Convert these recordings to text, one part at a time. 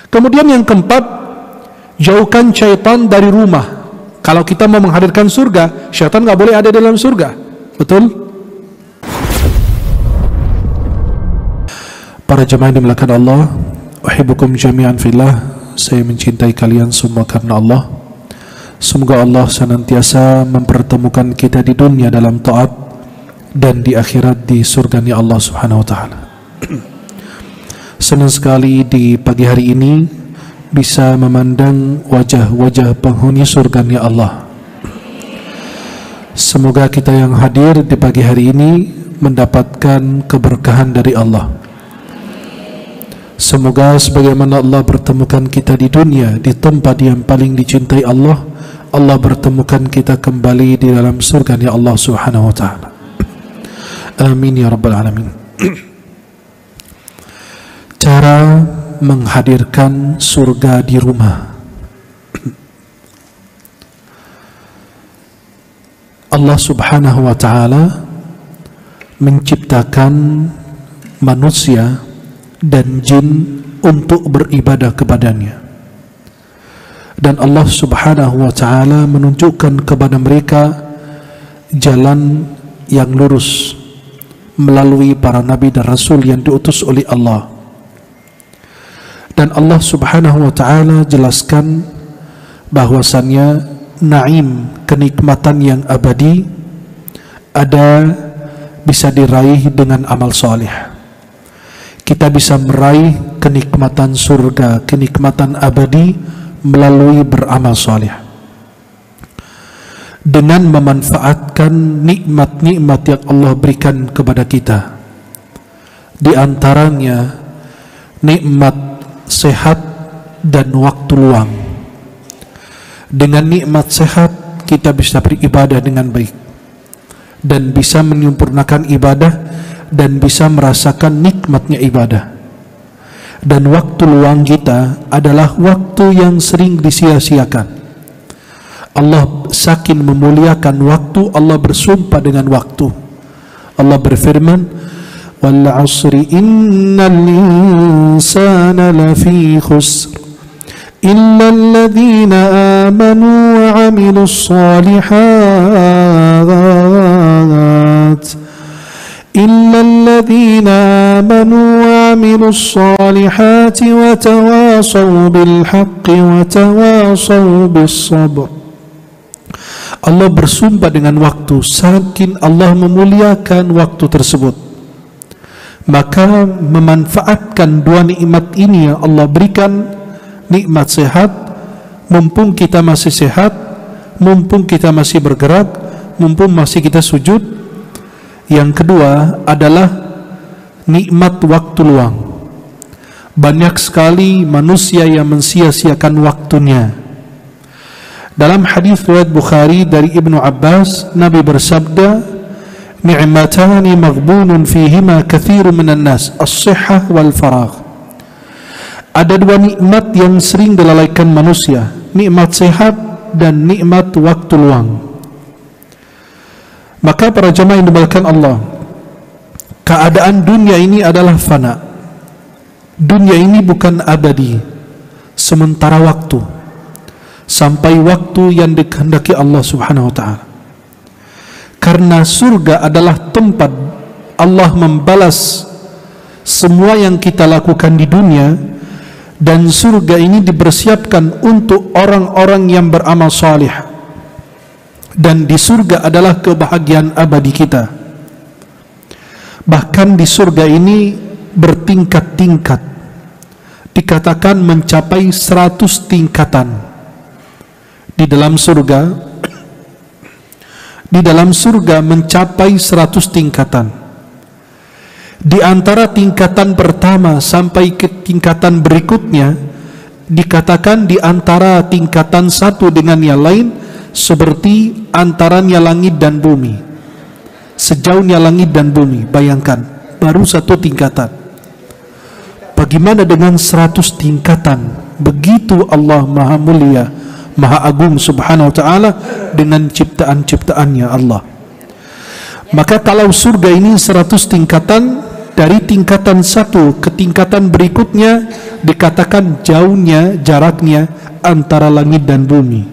Kemudian yang keempat, jauhkan syaitan dari rumah. Kalau kita mau menghadirkan surga, syaitan nggak boleh ada dalam surga. Betul? Para jemaah yang dimuliakan Allah, uhibbukum jami'an fillah. Saya mencintai kalian semua karena Allah. Semoga Allah senantiasa mempertemukan kita di dunia dalam taat dan di akhirat di surganya Allah Subhanahu wa taala. Senang sekali di pagi hari ini bisa memandang wajah-wajah penghuni surganya Allah. Semoga kita yang hadir di pagi hari ini mendapatkan keberkahan dari Allah. Semoga sebagaimana Allah pertemukan kita di dunia di tempat yang paling dicintai Allah, Allah pertemukan kita kembali di dalam surganya Allah Subhanahu wa taala. Amin ya rabbal alamin. Cara menghadirkan surga di rumah. Allah Subhanahu wa taala menciptakan manusia dan jin untuk beribadah kepadanya. Dan Allah Subhanahu wa taala menunjukkan kepada mereka jalan yang lurus melalui para nabi dan rasul yang diutus oleh Allah. Dan Allah Subhanahu wa taala jelaskan bahwasannya naim, kenikmatan yang abadi ada bisa diraih dengan amal saleh. Kita bisa meraih kenikmatan surga, kenikmatan abadi melalui beramal saleh. Dengan memanfaatkan nikmat-nikmat yang Allah berikan kepada kita. Di antaranya nikmat sehat dan waktu luang. Dengan nikmat sehat kita bisa beribadah dengan baik dan bisa menyempurnakan ibadah dan bisa merasakan nikmatnya ibadah. Dan waktu luang kita adalah waktu yang sering disia-siakan. Allah saking memuliakan waktu, Allah bersumpah dengan waktu. Allah berfirman, wal 'asri innal insana lafi khusr illa alladhina amanu wa 'amilus shalihat illa alladhina amanu wa 'amilus shalihat wa tawasaw bil haqqi wa tawasaw bis sabr. Allah bersumpah dengan waktu, saking Allah memuliakan waktu tersebut. Maka memanfaatkan dua nikmat ini yang Allah berikan, nikmat sehat, mumpung kita masih sehat, mumpung kita masih bergerak, mumpung masih kita sujud. Yang kedua adalah nikmat waktu luang. Banyak sekali manusia yang mensia-siakan waktunya. Dalam hadis riwayat Bukhari dari Ibnu Abbas, Nabi bersabda, ni'matani maghbunun fihima katsirun minan nas, as-sihhah wal faragh. Ada dua nikmat yang sering dilalaikan manusia, nikmat sehat dan nikmat waktu luang. Maka para jemaah yang dimuliakan Allah, keadaan dunia ini adalah fana. Dunia ini bukan abadi, sementara waktu, sampai waktu yang dikehendaki Allah Subhanahu wa taala. Karena surga adalah tempat Allah membalas semua yang kita lakukan di dunia, dan surga ini dipersiapkan untuk orang-orang yang beramal salih. Dan di surga adalah kebahagiaan abadi kita. Bahkan di surga ini bertingkat-tingkat. Dikatakan mencapai 100 tingkatan. Di dalam surga mencapai 100 tingkatan. Di antara tingkatan pertama sampai ke tingkatan berikutnya, dikatakan di antara tingkatan satu dengan yang lain seperti antaranya langit dan bumi. Sejauhnya langit dan bumi, bayangkan, baru satu tingkatan. Bagaimana dengan 100 tingkatan? Begitu Allah Maha Mulia, Maha Agung Subhanahu wa ta'ala dengan ciptaan-ciptaannya Allah. Maka kalau surga ini 100 tingkatan dari tingkatan satu ke tingkatan berikutnya dikatakan jauhnya jaraknya antara langit dan bumi.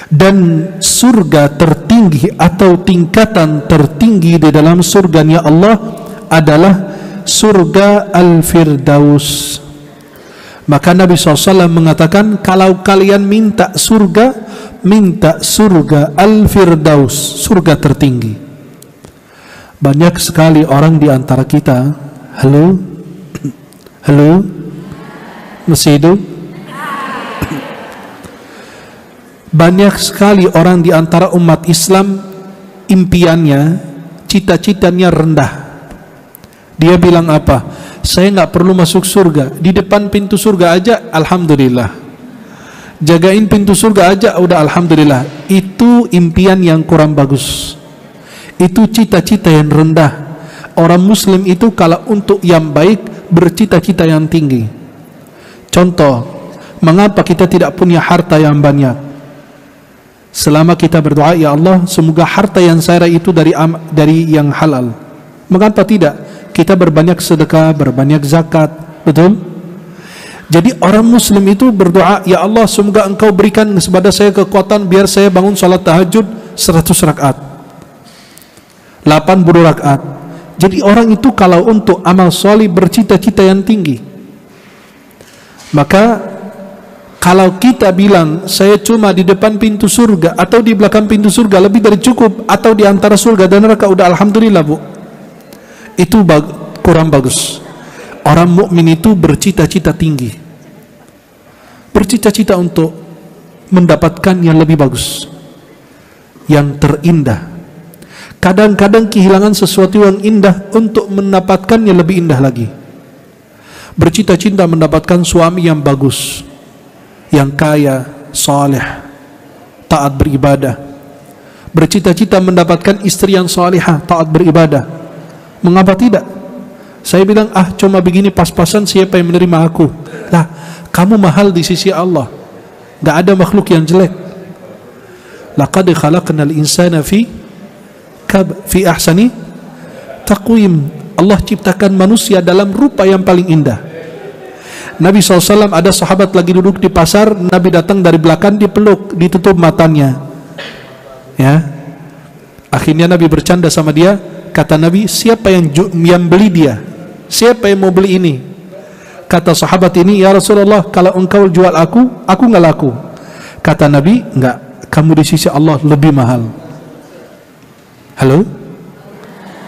Dan surga tertinggi atau tingkatan tertinggi di dalam surganya Allah adalah surga Al-Firdaus. Maka Nabi SAW mengatakan, kalau kalian minta surga Al-Firdaus, surga tertinggi. Banyak sekali orang di antara kita, halo, masih hidup? Banyak sekali orang di antara umat Islam impiannya, cita-citanya rendah. Dia bilang apa? Saya nggak perlu masuk surga, di depan pintu surga aja alhamdulillah, jagain pintu surga aja udah alhamdulillah. Itu impian yang kurang bagus, itu cita-cita yang rendah. Orang muslim itu kalau untuk yang baik bercita-cita yang tinggi. Contoh, mengapa kita tidak punya harta yang banyak? Selama kita berdoa, ya Allah, semoga harta yang saya raih itu dari yang halal. Mengapa tidak? Kita berbanyak sedekah, berbanyak zakat, betul? Jadi orang muslim itu berdoa, ya Allah, semoga engkau berikan kepada saya kekuatan biar saya bangun salat tahajud 100 rakaat, 80 rakaat. Jadi orang itu kalau untuk amal soleh bercita-cita yang tinggi. Maka kalau kita bilang saya cuma di depan pintu surga atau di belakang pintu surga lebih dari cukup, atau di antara surga dan neraka udah alhamdulillah, Bu, itu kurang bagus. Orang mukmin itu bercita-cita tinggi, bercita-cita untuk mendapatkan yang lebih bagus, yang terindah. Kadang-kadang kehilangan sesuatu yang indah untuk mendapatkan yang lebih indah lagi. Bercita-cita mendapatkan suami yang bagus, yang kaya, saleh, taat beribadah. Bercita-cita mendapatkan istri yang salihah, taat beribadah. Mengapa tidak? Saya bilang, cuma begini pas-pasan, siapa yang menerima aku? Lah, kamu mahal di sisi Allah. Gak ada makhluk yang jelek. Laqad khalaqnal insana fi ahsani taqwim. Allah ciptakan manusia dalam rupa yang paling indah. Nabi SAW, ada sahabat lagi duduk di pasar, Nabi datang dari belakang, dipeluk, ditutup matanya, ya. Akhirnya Nabi bercanda sama dia. Kata Nabi, siapa yang beli dia? Siapa yang mau beli ini? Kata sahabat ini, ya Rasulullah, kalau engkau jual aku nggak laku. Kata Nabi, enggak, kamu di sisi Allah lebih mahal. Halo?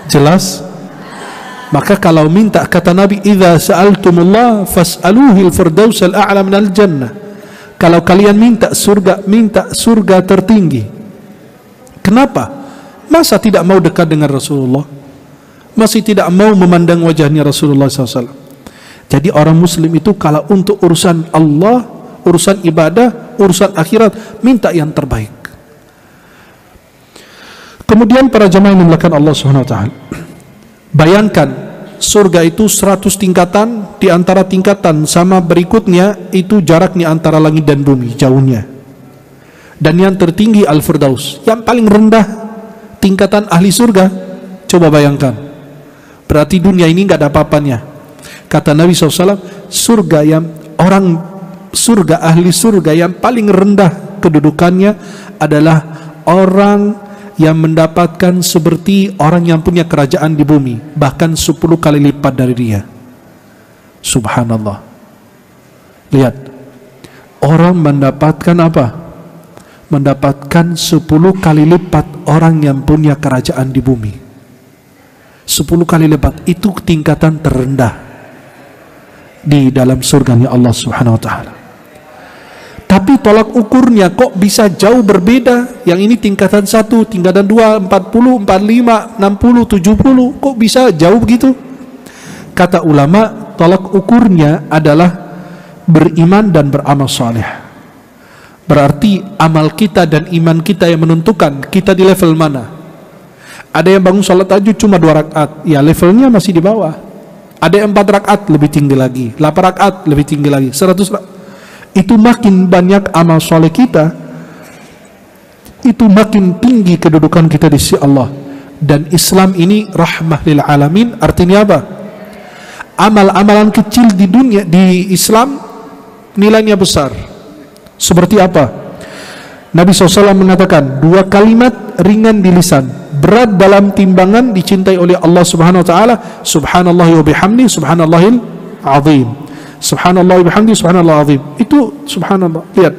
Jelas? Maka kalau minta, kata Nabi, idza sa'altumullah fas'aluhil firdausal a'la minal jannah. Kalau kalian minta surga tertinggi. Kenapa? Masa tidak mau dekat dengan Rasulullah? Masih tidak mau memandang wajahnya Rasulullah SAW? Jadi orang muslim itu kalau untuk urusan Allah, urusan ibadah, urusan akhirat, minta yang terbaik. Kemudian para jamaah yang dimuliakan Allah SWT, bayangkan surga itu 100 tingkatan, di antara tingkatan sama berikutnya itu jaraknya antara langit dan bumi, jauhnya. Dan yang tertinggi Al-Firdaus, yang paling rendah tingkatan ahli surga. Coba bayangkan, berarti dunia ini nggak ada apa-apanya. Kata Nabi SAW, surga ahli surga yang paling rendah kedudukannya adalah orang yang mendapatkan seperti orang yang punya kerajaan di bumi, bahkan 10 kali lipat dari dia. Subhanallah. Lihat, orang mendapatkan apa? Mendapatkan 10 kali lipat orang yang punya kerajaan di bumi. 10 kali lipat, itu tingkatan terendah di dalam surganya Allah Subhanahu wa ta'ala. Tapi tolak ukurnya kok bisa jauh berbeda. Yang ini tingkatan 1, tingkatan 2, 40, 45, 60, 70. Kok bisa jauh begitu? Kata ulama, tolak ukurnya adalah beriman dan beramal saleh. Berarti amal kita dan iman kita yang menentukan kita di level mana. Ada yang bangun salat tahajud cuma 2 rakaat, ya levelnya masih di bawah. Ada yang 4 rakaat lebih tinggi lagi, 8 rakaat lebih tinggi lagi, 100 rakaat. Itu makin banyak amal soleh kita, itu makin tinggi kedudukan kita di sisi Allah. Dan Islam ini rahmah lil alamin. Artinya apa? Amal-amalan kecil di dunia, di Islam nilainya besar. Seperti apa? Nabi SAW mengatakan, 2 kalimat ringan di lisan, berat dalam timbangan, dicintai oleh Allah Subhanahu wa taala. Subhanallah wa bihamdi, subhanallahil azim. Subhanallah wa bihamdi, subhanallah azim. Itu subhanallah. Lihat.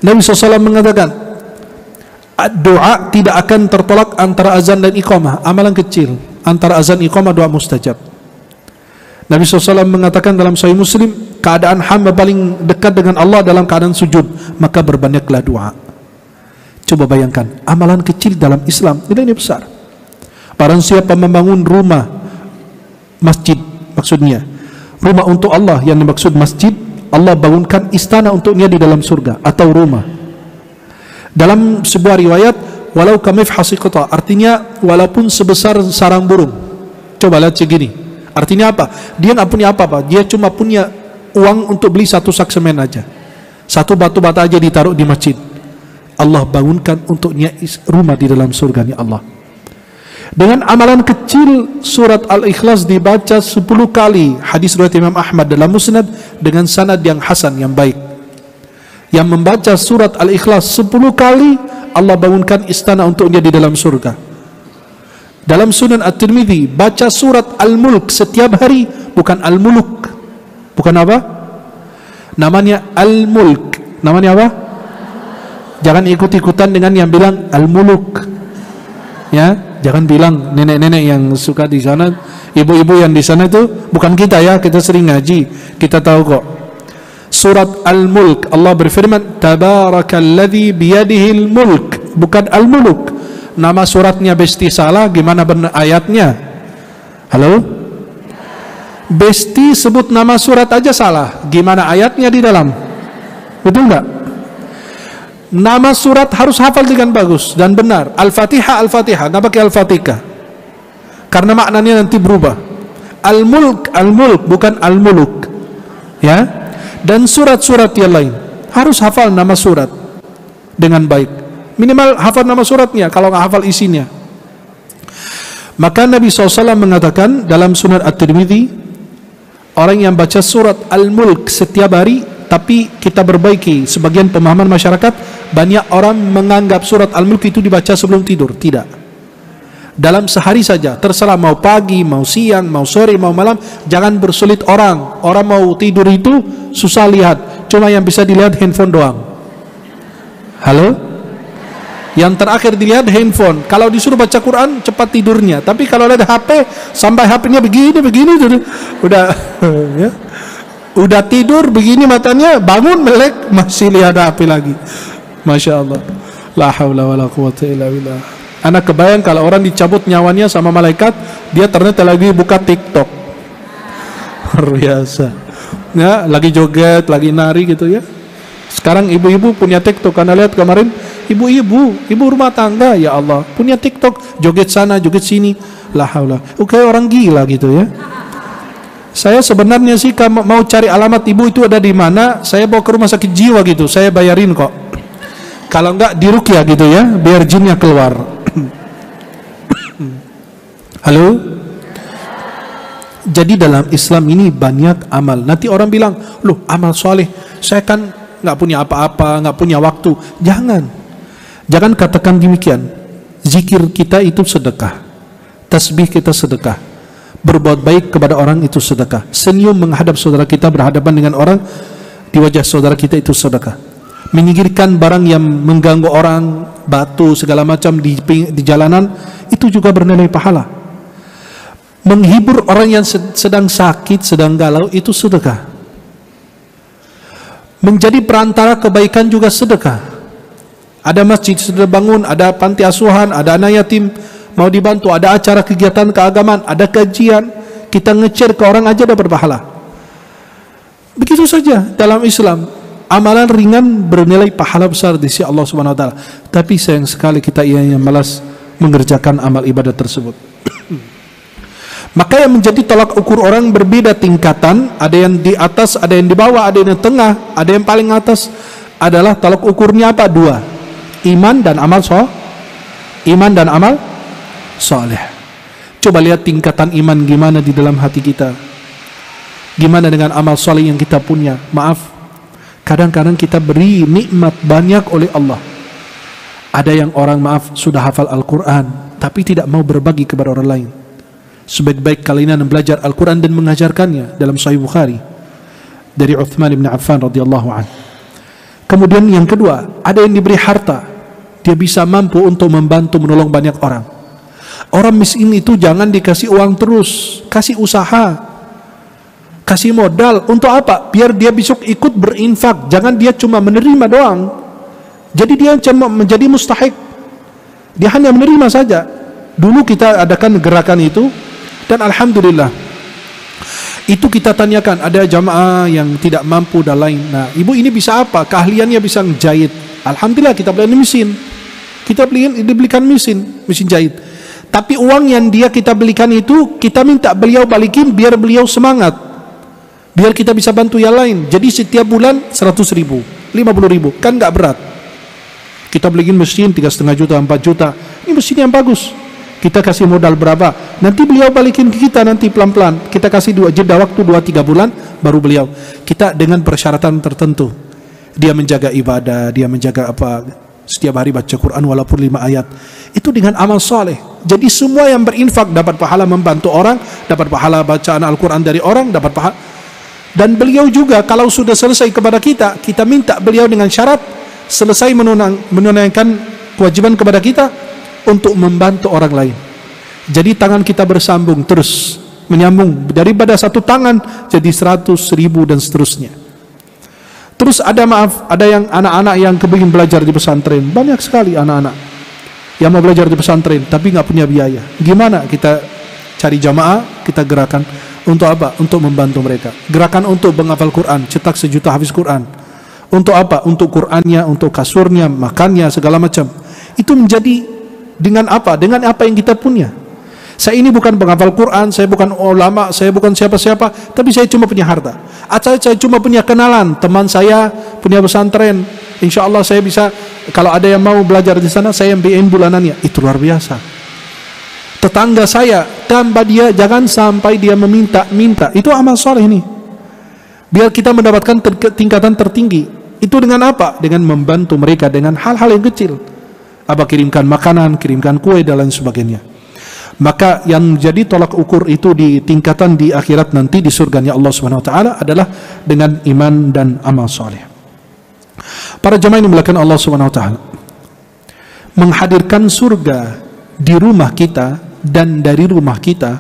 Nabi SAW mengatakan, doa tidak akan tertolak antara azan dan iqamah. Amalan kecil antara azan iqamah, doa mustajab. Nabi SAW mengatakan dalam Sahih Muslim, keadaan hamba paling dekat dengan Allah dalam keadaan sujud, maka berbanyaklah doa. Coba bayangkan, amalan kecil dalam Islam nilainya besar. Barang siapa membangun rumah, masjid maksudnya, rumah untuk Allah, yang dimaksud masjid, Allah bangunkan istana untuknya di dalam surga atau rumah. Dalam sebuah riwayat, walau kamifhasi qata, artinya walaupun sebesar sarang burung. Coba lihat segini. Artinya apa? Dia nggak punya apa-apa, dia cuma punya uang untuk beli 1 sak semen aja, 1 batu bata aja ditaruh di masjid. Allah bangunkan untuknya rumah di dalam surga ni Allah. Dengan amalan kecil, surat Al-Ikhlas dibaca 10 kali. Hadis riwayat Imam Ahmad dalam Musnad dengan sanad yang hasan, yang baik. Yang membaca surat Al-Ikhlas 10 kali, Allah bangunkan istana untuknya di dalam surga. Dalam Sunan At-Tirmidzi, baca surat Al-Mulk setiap hari, bukan Al-Muluk. Bukan apa? Namanya Al-Mulk. Namanya apa? Jangan ikut-ikutan dengan yang bilang Al-Muluk. Ya, jangan bilang nenek-nenek yang suka di sana, ibu-ibu yang di sana itu bukan kita ya, kita sering ngaji, kita tahu kok. Surat Al-Mulk, Allah berfirman, Tabarakalladzi biyadihil mulk, bukan Al-Muluk. Nama suratnya besti salah, gimana benar ayatnya? Halo? Besti sebut nama surat aja salah, gimana ayatnya di dalam? Betul enggak? Nama surat harus hafal dengan bagus dan benar. Al-Fatihah, Al-Fatihah, nggak pakai Al-Fatihah, karena maknanya nanti berubah. Al-Mulk, Al-Mulk, bukan Al-Muluk. Ya. Dan surat-surat yang lain harus hafal nama surat dengan baik. Minimal hafal nama suratnya, kalau nggak hafal isinya. Maka Nabi SAW mengatakan dalam Sunan At-Tirmidzi, orang yang baca surat Al-Mulk setiap hari, tapi kita perbaiki sebagian pemahaman masyarakat, banyak orang menganggap surat Al-Mulk itu dibaca sebelum tidur. Tidak. Dalam sehari saja, terserah mau pagi, mau siang, mau sore, mau malam, jangan bersulit orang. Orang mau tidur itu susah lihat, cuma yang bisa dilihat handphone doang. Halo? Yang terakhir dilihat handphone. Kalau disuruh baca Quran cepat tidurnya, tapi kalau lihat HP sampai HP-nya begini udah ya. Udah tidur begini matanya, bangun melek masih lihat HP lagi. Masya Allah. La haula wala quwwata illa billah. Anak kebayang kalau orang dicabut nyawanya sama malaikat, dia ternyata lagi buka TikTok. Luar biasa. Ya, lagi joget, lagi nari gitu ya. Sekarang ibu-ibu punya TikTok, karena lihat kemarin ibu rumah tangga, ya Allah, punya TikTok, joget sana, joget sini. La haula. Oke, orang gila gitu ya. Saya sebenarnya sih mau cari alamat ibu itu ada di mana, saya bawa ke rumah sakit jiwa gitu, saya bayarin kok. Kalau enggak diruqyah gitu ya, biar jinnya keluar. Halo? Jadi dalam Islam ini banyak amal. Nanti orang bilang, loh amal soleh, saya kan nggak punya apa-apa, nggak punya waktu. Jangan katakan demikian. Zikir kita itu sedekah, tasbih kita sedekah, berbuat baik kepada orang itu sedekah, senyum menghadap saudara kita, berhadapan dengan orang di wajah saudara kita itu sedekah, menyingkirkan barang yang mengganggu orang, batu segala macam di jalanan, itu juga bernilai pahala. Menghibur orang yang sedang sakit, sedang galau, itu sedekah. Menjadi perantara kebaikan juga sedekah. Ada masjid sudah bangun, ada panti asuhan, ada anak yatim mau dibantu, ada acara kegiatan keagamaan, ada kajian, kita nge-share ke orang aja dapat pahala. Begitu saja dalam Islam, amalan ringan bernilai pahala besar di sisi Allah Subhanahu wa taala. Tapi sayang sekali kita yang malas mengerjakan amal ibadah tersebut. Maka yang menjadi tolak ukur orang berbeda tingkatan, ada yang di atas, ada yang di bawah, ada yang di tengah, ada yang paling atas. Adalah tolak ukurnya apa? 2. Iman dan amal saleh. Coba lihat tingkatan iman gimana di dalam hati kita, gimana dengan amal saleh yang kita punya. Maaf, kadang-kadang kita beri nikmat banyak oleh Allah. Ada yang orang, maaf, sudah hafal Al-Quran tapi tidak mau berbagi kepada orang lain. Sebaik-baik kalian belajar Al-Quran dan mengajarkannya, dalam Sahih Bukhari dari Uthman bin Affan radhiyallahu anhu. Kemudian yang kedua, ada yang diberi harta, dia bisa mampu untuk membantu menolong banyak orang. Orang miskin itu jangan dikasih uang terus, kasih usaha, kasih modal. Untuk apa? Biar dia besok ikut berinfak. Jangan dia cuma menerima doang, jadi dia cuma menjadi mustahik, dia hanya menerima saja. Dulu kita adakan gerakan itu, dan alhamdulillah itu kita tanyakan, ada jamaah yang tidak mampu dan lain. Nah, ibu ini bisa apa? Keahliannya bisa menjahit. Alhamdulillah kita belikan mesin. Kita dibelikan mesin jahit. Tapi uang yang kita belikan itu, kita minta beliau balikin biar beliau semangat, biar kita bisa bantu yang lain. Jadi setiap bulan 100 ribu, 50 ribu, kan gak berat. Kita belikin mesin 3,5 juta, 4 juta. Ini mesin yang bagus. Kita kasih modal berapa? Nanti beliau balikin ke kita nanti pelan-pelan. Kita kasih jeda waktu 2-3 bulan, baru beliau. Kita dengan persyaratan tertentu. Dia menjaga ibadah, dia menjaga apa, setiap hari baca Quran walaupun 5 ayat. Itu dengan amal soleh. Jadi semua yang berinfak dapat pahala membantu orang, dapat pahala bacaan Al-Quran dari orang, dapat pahala. Dan beliau juga kalau sudah selesai kepada kita, kita minta beliau dengan syarat selesai menunaikan kewajiban kepada kita untuk membantu orang lain. Jadi tangan kita bersambung terus, menyambung, daripada satu tangan jadi 100 ribu dan seterusnya. Terus ada yang anak-anak yang kepingin belajar di pesantren. Banyak sekali anak-anak yang mau belajar di pesantren tapi nggak punya biaya. Gimana? Kita cari jamaah, kita gerakan. Untuk apa? Untuk membantu mereka. Gerakan untuk menghafal Quran, cetak 1 juta hafiz Quran. Untuk apa? Untuk Qurannya, untuk kasurnya, makannya, segala macam. Itu menjadi dengan apa? Dengan apa yang kita punya. Saya ini bukan penghafal Quran, saya bukan ulama, saya bukan siapa-siapa, tapi saya cuma punya harta. Atau saya cuma punya kenalan, teman saya punya pesantren. Insya Allah saya bisa, kalau ada yang mau belajar di sana, saya ambilin bulanannya. Itu luar biasa. Tetangga saya, tambah dia, jangan sampai dia meminta. Itu amal soleh ini. Biar kita mendapatkan tingkatan tertinggi. Itu dengan apa? Dengan membantu mereka dengan hal-hal yang kecil. Apa, kirimkan makanan, kirimkan kue dan lain sebagainya. Maka yang jadi tolak ukur itu di tingkatan di akhirat nanti di surganya Allah Subhanahu wa taala adalah dengan iman dan amal soleh. Para jemaah yang dimuliakan Allah Subhanahu wa taala, menghadirkan surga di rumah kita dan dari rumah kita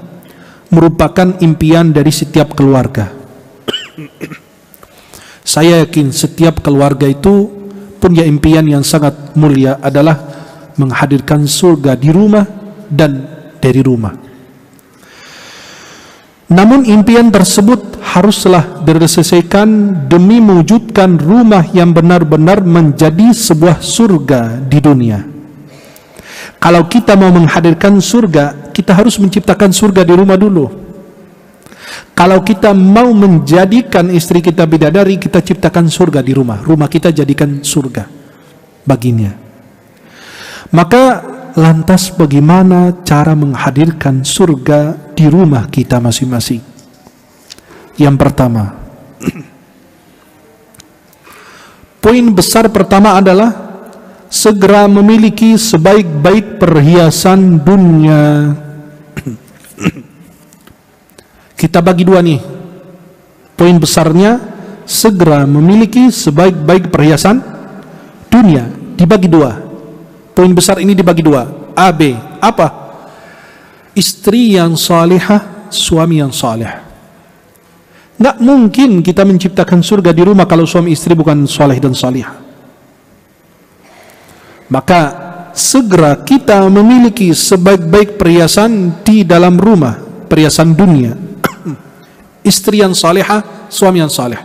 merupakan impian dari setiap keluarga. Saya yakin setiap keluarga itu punya impian yang sangat mulia, adalah menghadirkan surga di rumah dan dari rumah. Namun impian tersebut haruslah diselesaikan demi mewujudkan rumah yang benar-benar menjadi sebuah surga di dunia. Kalau kita mau menghadirkan surga, kita harus menciptakan surga di rumah dulu. Kalau kita mau menjadikan istri kita bidadari, kita ciptakan surga di rumah. Rumah kita jadikan surga baginya. Maka lantas bagaimana cara menghadirkan surga di rumah kita masing-masing? Yang pertama, poin besar pertama adalah segera memiliki sebaik-baik perhiasan dunia. Kita bagi dua nih. Poin besarnya, segera memiliki sebaik-baik perhiasan dunia. Dibagi dua. Poin besar ini dibagi dua. A, B. Apa? Istri yang salihah, suami yang salih. Nggak mungkin kita menciptakan surga di rumah kalau suami istri bukan salih dan salihah. Maka segera kita memiliki sebaik-baik perhiasan di dalam rumah, perhiasan dunia. Istri yang salihah, suami yang salih.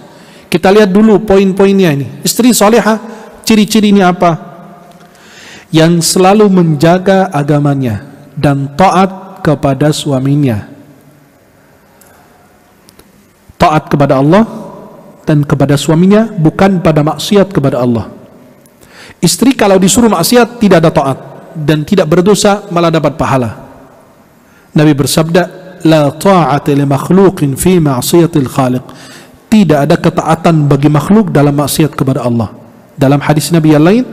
Kita lihat dulu poin-poinnya ini. Istri salihah, ciri-cirinya apa? Yang selalu menjaga agamanya dan taat kepada suaminya. Taat kepada Allah dan kepada suaminya, bukan pada maksiat kepada Allah. Istri kalau disuruh maksiat tidak ada taat dan tidak berdosa, malah dapat pahala. Nabi bersabda, la ta'ata li makhluqin fi ma'siyatil khaliq. Tidak ada ketaatan bagi makhluk dalam maksiat kepada Allah. Dalam hadis Nabi yang lain,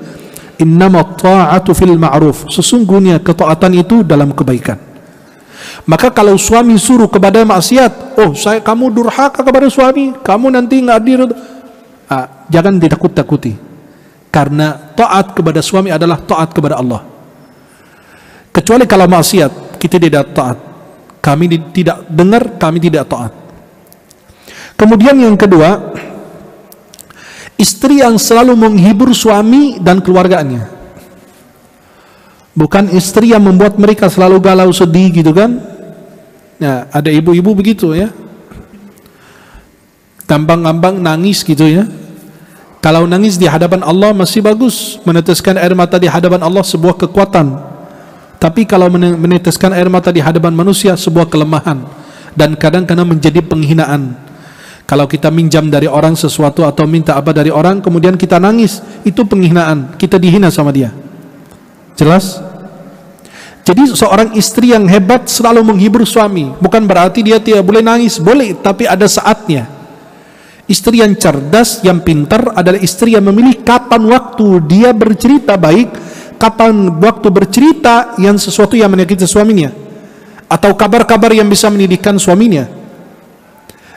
innama ta'atu fil ma'ruf. Sesungguhnya ketaatan itu dalam kebaikan. Maka kalau suami suruh kepada maksiat, kamu durhaka kepada suami, kamu nanti nggak adil, jangan ditakut-takuti, karena taat kepada suami adalah taat kepada Allah. Kecuali kalau maksiat, kita tidak taat, kami tidak dengar, kami tidak taat. Kemudian yang kedua, istri yang selalu menghibur suami dan keluarganya. Bukan istri yang membuat mereka selalu galau, sedih gitu kan. Nah, ada ibu-ibu begitu ya, gampang-gampang nangis gitu ya. Kalau nangis di hadapan Allah masih bagus, meneteskan air mata di hadapan Allah sebuah kekuatan. Tapi kalau meneteskan air mata di hadapan manusia sebuah kelemahan, dan kadang-kadang menjadi penghinaan. Kalau kita minjam dari orang sesuatu atau minta apa dari orang, kemudian kita nangis, itu penghinaan, kita dihina sama dia. Jelas? Jadi seorang istri yang hebat selalu menghibur suami. Bukan berarti dia tidak boleh nangis, boleh, tapi ada saatnya. Istri yang cerdas, yang pintar adalah istri yang memilih kapan waktu dia bercerita baik, kapan waktu bercerita yang sesuatu yang menyakiti suaminya, atau kabar-kabar yang bisa mendidikan suaminya.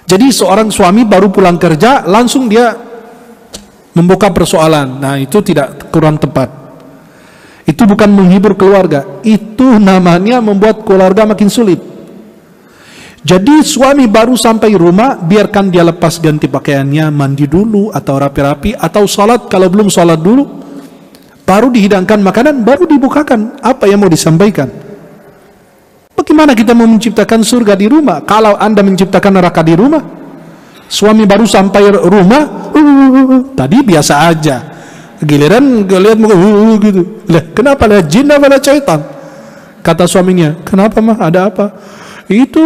Jadi seorang suami baru pulang kerja, langsung dia membuka persoalan. Nah, itu tidak kurang tepat. Itu bukan menghibur keluarga, itu namanya membuat keluarga makin sulit. Jadi suami baru sampai rumah, biarkan dia lepas ganti pakaiannya, mandi dulu atau rapi-rapi, atau salat. Kalau belum salat dulu, baru dihidangkan makanan, baru dibukakan apa yang mau disampaikan. Bagaimana kita mau menciptakan surga di rumah kalau Anda menciptakan neraka di rumah? Suami baru sampai rumah, tadi biasa aja, giliran lihat muka gitu. Lah, kenapa? Lihat jin apa lihat syaitan? Kata suaminya, kenapa mah, ada apa? Itu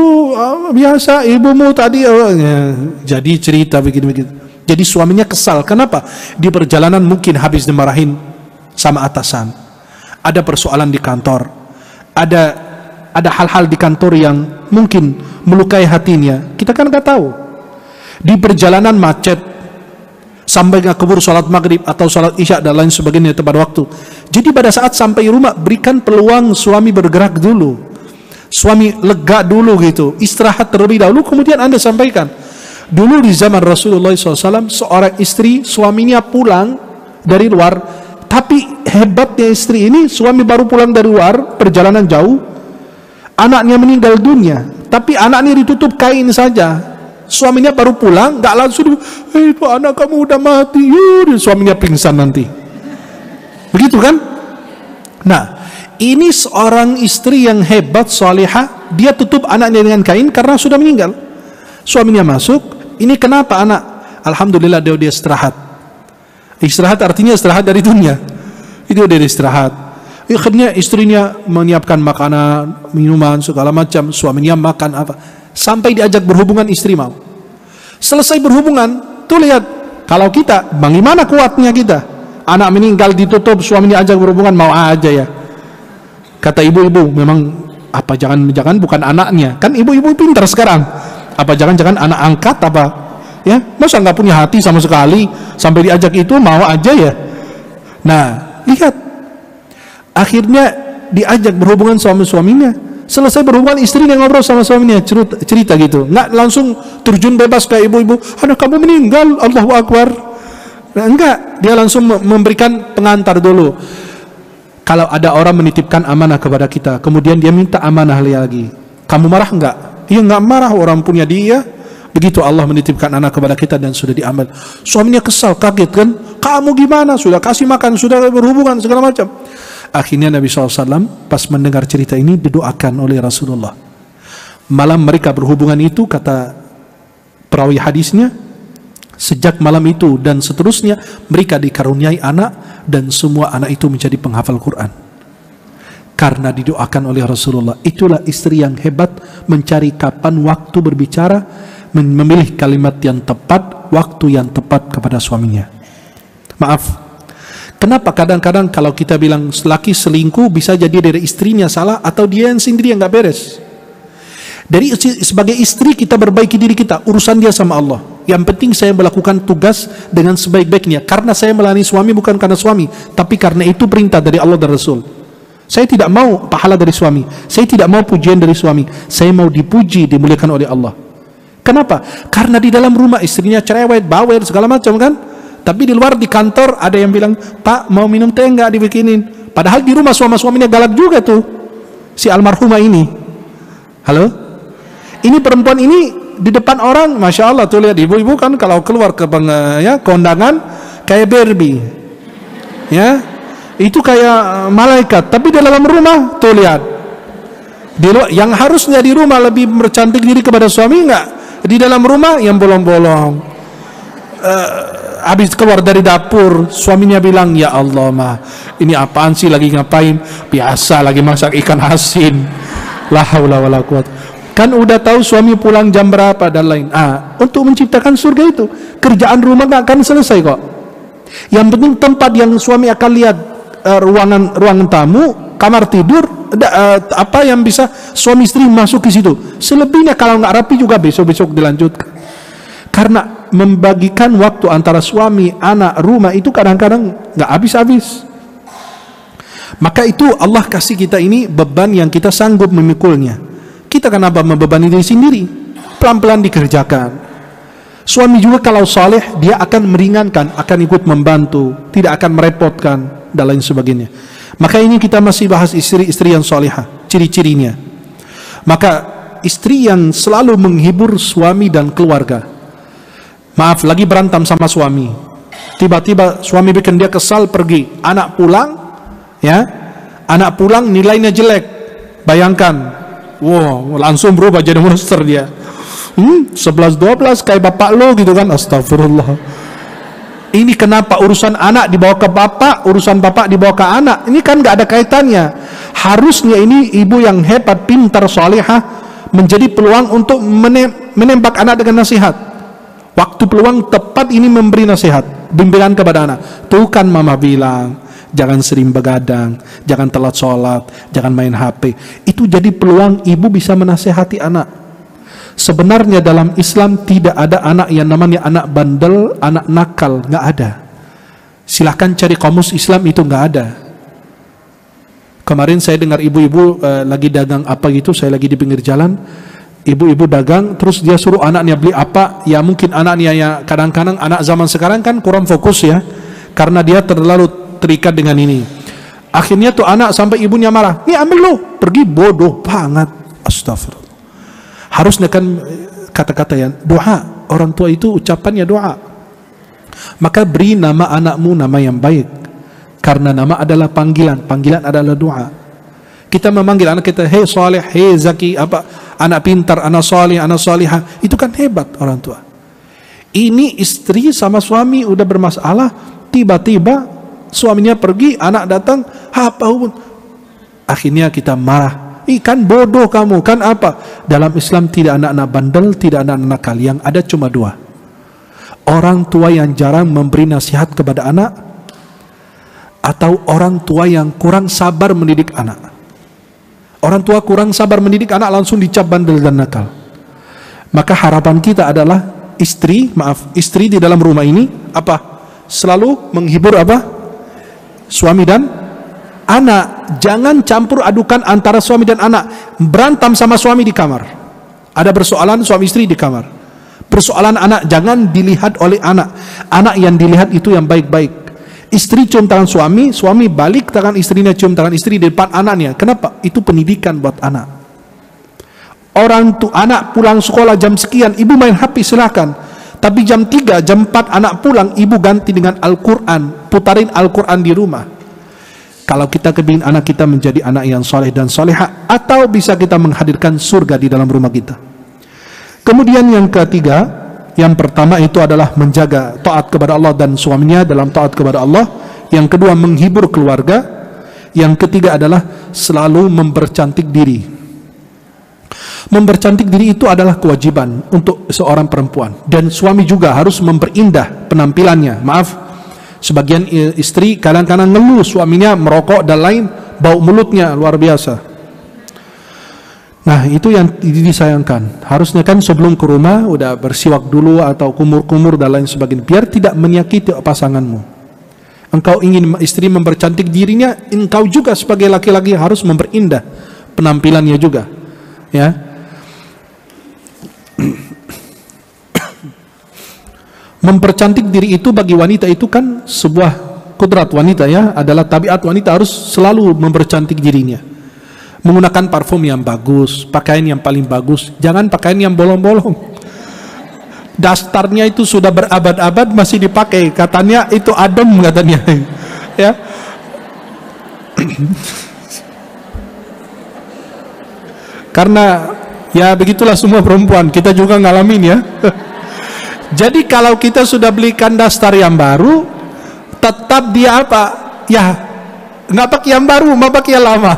biasa, ibumu tadi jadi cerita begini-begini. Jadi suaminya kesal. Kenapa? Di perjalanan mungkin habis dimarahin sama atasan, ada persoalan di kantor, ada hal-hal di kantor yang mungkin melukai hatinya. Kita kan nggak tahu. Di perjalanan macet, sampai nggak keburu sholat maghrib atau sholat isya dan lain sebagainya tepat waktu. Jadi pada saat sampai rumah, berikan peluang suami bergerak dulu, suami lega dulu gitu, istirahat terlebih dahulu, kemudian Anda sampaikan. Dulu di zaman Rasulullah SAW, seorang istri suaminya pulang dari luar, tapi hebatnya istri ini, suami baru pulang dari luar perjalanan jauh, anaknya meninggal dunia, tapi anaknya ditutup kain saja. Suaminya baru pulang, nggak langsung, itu anak kamu udah mati, suaminya pingsan nanti. Begitu kan? Nah, ini seorang istri yang hebat, salihah, dia tutup anaknya dengan kain karena sudah meninggal. Suaminya masuk, ini kenapa anak? Alhamdulillah dia istirahat. Istirahat artinya istirahat dari dunia. Itu dia istirahat. Akhirnya istrinya menyiapkan makanan, minuman, segala macam. Suaminya makan apa. Sampai diajak berhubungan, istri mau. Selesai berhubungan, tuh lihat. Kalau kita, bagaimana kuatnya kita? Anak meninggal ditutup, suaminya ajak berhubungan, mau aja ya. Kata ibu-ibu, memang apa jangan bukan anaknya. Kan ibu-ibu pintar sekarang. Apa jangan-jangan anak angkat apa? Ya, masa nggak punya hati sama sekali, sampai diajak itu mau aja ya. Nah, lihat. Akhirnya diajak berhubungan suaminya. Selesai berhubungan, istrinya ngobrol sama suaminya, cerita gitu. Nggak langsung terjun bebas ke ibu-ibu, anak kamu meninggal, Allahu Akbar. Nah, enggak, dia langsung memberikan pengantar dulu. Kalau ada orang menitipkan amanah kepada kita, kemudian dia minta amanah lagi, kamu marah enggak? Iya, enggak marah, orang punya dia. Begitu Allah menitipkan anak kepada kita dan sudah diambil. Suaminya kesal, kaget kan? Kamu gimana? Sudah kasih makan, sudah berhubungan, segala macam. Akhirnya Nabi SAW pas mendengar cerita ini didoakan oleh Rasulullah. Malam mereka berhubungan itu, kata perawi hadisnya, sejak malam itu dan seterusnya mereka dikaruniai anak, dan semua anak itu menjadi penghafal Quran karena didoakan oleh Rasulullah. Itulah istri yang hebat, mencari kapan waktu berbicara, memilih kalimat yang tepat, waktu yang tepat kepada suaminya. Maaf, kenapa kadang-kadang kalau kita bilang laki selingkuh, bisa jadi dari istrinya salah atau dia yang sendiri yang nggak beres. Sebagai istri kita perbaiki diri kita, urusan dia sama Allah. Yang penting saya melakukan tugas dengan sebaik-baiknya, karena saya melayani suami bukan karena suami, tapi karena itu perintah dari Allah dan Rasul. Saya tidak mau pahala dari suami, saya tidak mau pujian dari suami, saya mau dipuji, dimuliakan oleh Allah. Kenapa? Karena di dalam rumah istrinya cerewet, bawel, segala macam kan. Tapi di luar, di kantor ada yang bilang, Pak mau minum teh nggak dibikinin. Padahal di rumah suaminya galak juga tuh, si almarhumah ini. Halo? Ini perempuan ini di depan orang, Masya Allah tuh, lihat ibu-ibu kan kalau keluar ke kondangan kayak Barbie, ya itu kayak malaikat. Tapi di dalam rumah tuh lihat, yang harusnya di rumah lebih bercantik diri kepada suami, enggak, di dalam rumah yang bolong-bolong. Habis keluar dari dapur, suaminya bilang, ya Allah mah ini apaan sih, lagi ngapain? Biasa lagi masak ikan asin. La haula wala quwwata. Kan udah tahu suami pulang jam berapa dan lain. Untuk menciptakan surga itu, kerjaan rumah gak akan selesai kok. Yang penting tempat yang suami akan lihat, ruangan tamu, kamar tidur, apa yang bisa suami istri masuk ke situ. Selebihnya kalau nggak rapi juga besok-besok dilanjutkan. Karena membagikan waktu antara suami, anak, rumah itu kadang-kadang nggak habis-habis. Maka itu Allah kasih kita ini beban yang kita sanggup memikulnya. Kita kenapa membebani diri sendiri? Pelan-pelan dikerjakan. Suami juga kalau saleh, dia akan meringankan, akan ikut membantu, tidak akan merepotkan dan lain sebagainya. Maka ini kita masih bahas istri-istri yang salihah, ciri-cirinya. Maka istri yang selalu menghibur suami dan keluarga. Maaf, lagi berantem sama suami, tiba-tiba suami bikin dia kesal, pergi, anak pulang, ya, anak pulang nilainya jelek, bayangkan, wow, langsung berubah jadi monster dia. 11-12 kayak bapak lo gitu kan. Astagfirullah. Ini kenapa urusan anak dibawa ke bapak, urusan bapak dibawa ke anak? Ini kan gak ada kaitannya. Harusnya ini ibu yang hebat, pintar, salihah, menjadi peluang untuk menembak anak dengan nasihat. Waktu peluang tepat ini memberi nasihat, bimbingan kepada anak. Tuh kan mama bilang, jangan sering begadang, jangan telat sholat, jangan main HP. Itu jadi peluang ibu bisa menasehati anak. Sebenarnya dalam Islam tidak ada anak yang namanya anak bandel, anak nakal, nggak ada. Silahkan cari kamus Islam, itu nggak ada. Kemarin saya dengar ibu-ibu lagi dagang apa gitu, saya lagi di pinggir jalan, ibu-ibu dagang, terus dia suruh anaknya beli apa, ya mungkin anaknya ya kadang-kadang anak zaman sekarang kan kurang fokus ya, karena dia terlalu terikat dengan ini. Akhirnya tuh anak sampai ibunya marah, nih ambil lu, pergi, bodoh banget. Astagfirullah. Harusnya kan kata-kata yang doa, orang tua itu ucapannya doa. Maka beri nama anakmu nama yang baik, karena nama adalah panggilan, panggilan adalah doa. Kita memanggil anak kita, hei saleh, hei zaki, apa, anak pintar, anak salih, anak salihah, itu kan hebat orang tua. Ini istri sama suami udah bermasalah, tiba-tiba suaminya pergi, anak datang, apa hubungan? Akhirnya kita marah. Kan bodoh kamu, kan apa? Dalam Islam tidak anak-anak bandel, tidak anak-anak nakal, yang ada cuma dua. Orang tua yang jarang memberi nasihat kepada anak, atau orang tua yang kurang sabar mendidik anak. Orang tua kurang sabar mendidik anak langsung dicap bandel dan nakal. Maka harapan kita adalah istri di dalam rumah ini apa? Selalu menghibur apa? Suami dan anak. Jangan campur adukan antara suami dan anak. Berantem sama suami di kamar, ada persoalan suami istri di kamar, persoalan anak, jangan dilihat oleh anak. Anak yang dilihat itu yang baik-baik. Istri cium tangan suami, suami balik tangan istrinya, cium tangan istri di depan anaknya. Kenapa? Itu pendidikan buat anak. Orang tuh anak pulang sekolah jam sekian, ibu main HP silahkan. Tapi jam 3, jam 4 anak pulang, ibu ganti dengan Al-Quran, putarin Al-Quran di rumah. Kalau kita kepingin anak kita menjadi anak yang soleh dan soleha, atau bisa kita menghadirkan surga di dalam rumah kita. Kemudian yang ketiga, yang pertama itu adalah menjaga taat kepada Allah dan suaminya dalam taat kepada Allah. Yang kedua menghibur keluarga. Yang ketiga adalah selalu mempercantik diri. Mempercantik diri itu adalah kewajiban untuk seorang perempuan, dan suami juga harus memperindah penampilannya. Maaf, sebagian istri kadang-kadang ngeluh suaminya merokok dan lain, bau mulutnya luar biasa. Nah, itu yang disayangkan. Harusnya kan sebelum ke rumah udah bersiwak dulu atau kumur-kumur dan lain sebagainya, biar tidak menyakiti pasanganmu. Engkau ingin istri mempercantik dirinya, engkau juga sebagai laki-laki harus memperindah penampilannya juga, ya. Mempercantik diri itu bagi wanita itu kan sebuah kodrat wanita, ya, adalah tabiat wanita harus selalu mempercantik dirinya. Menggunakan parfum yang bagus, pakaian yang paling bagus, jangan pakaian yang bolong-bolong. Dastarnya itu sudah berabad-abad masih dipakai, katanya itu adem katanya, ya. Karena ya begitulah semua perempuan, kita juga ngalamin, ya. Jadi kalau kita sudah belikan dastar yang baru, tetap dia apa? Ya, nggak pakai yang baru, mau pakai yang lama.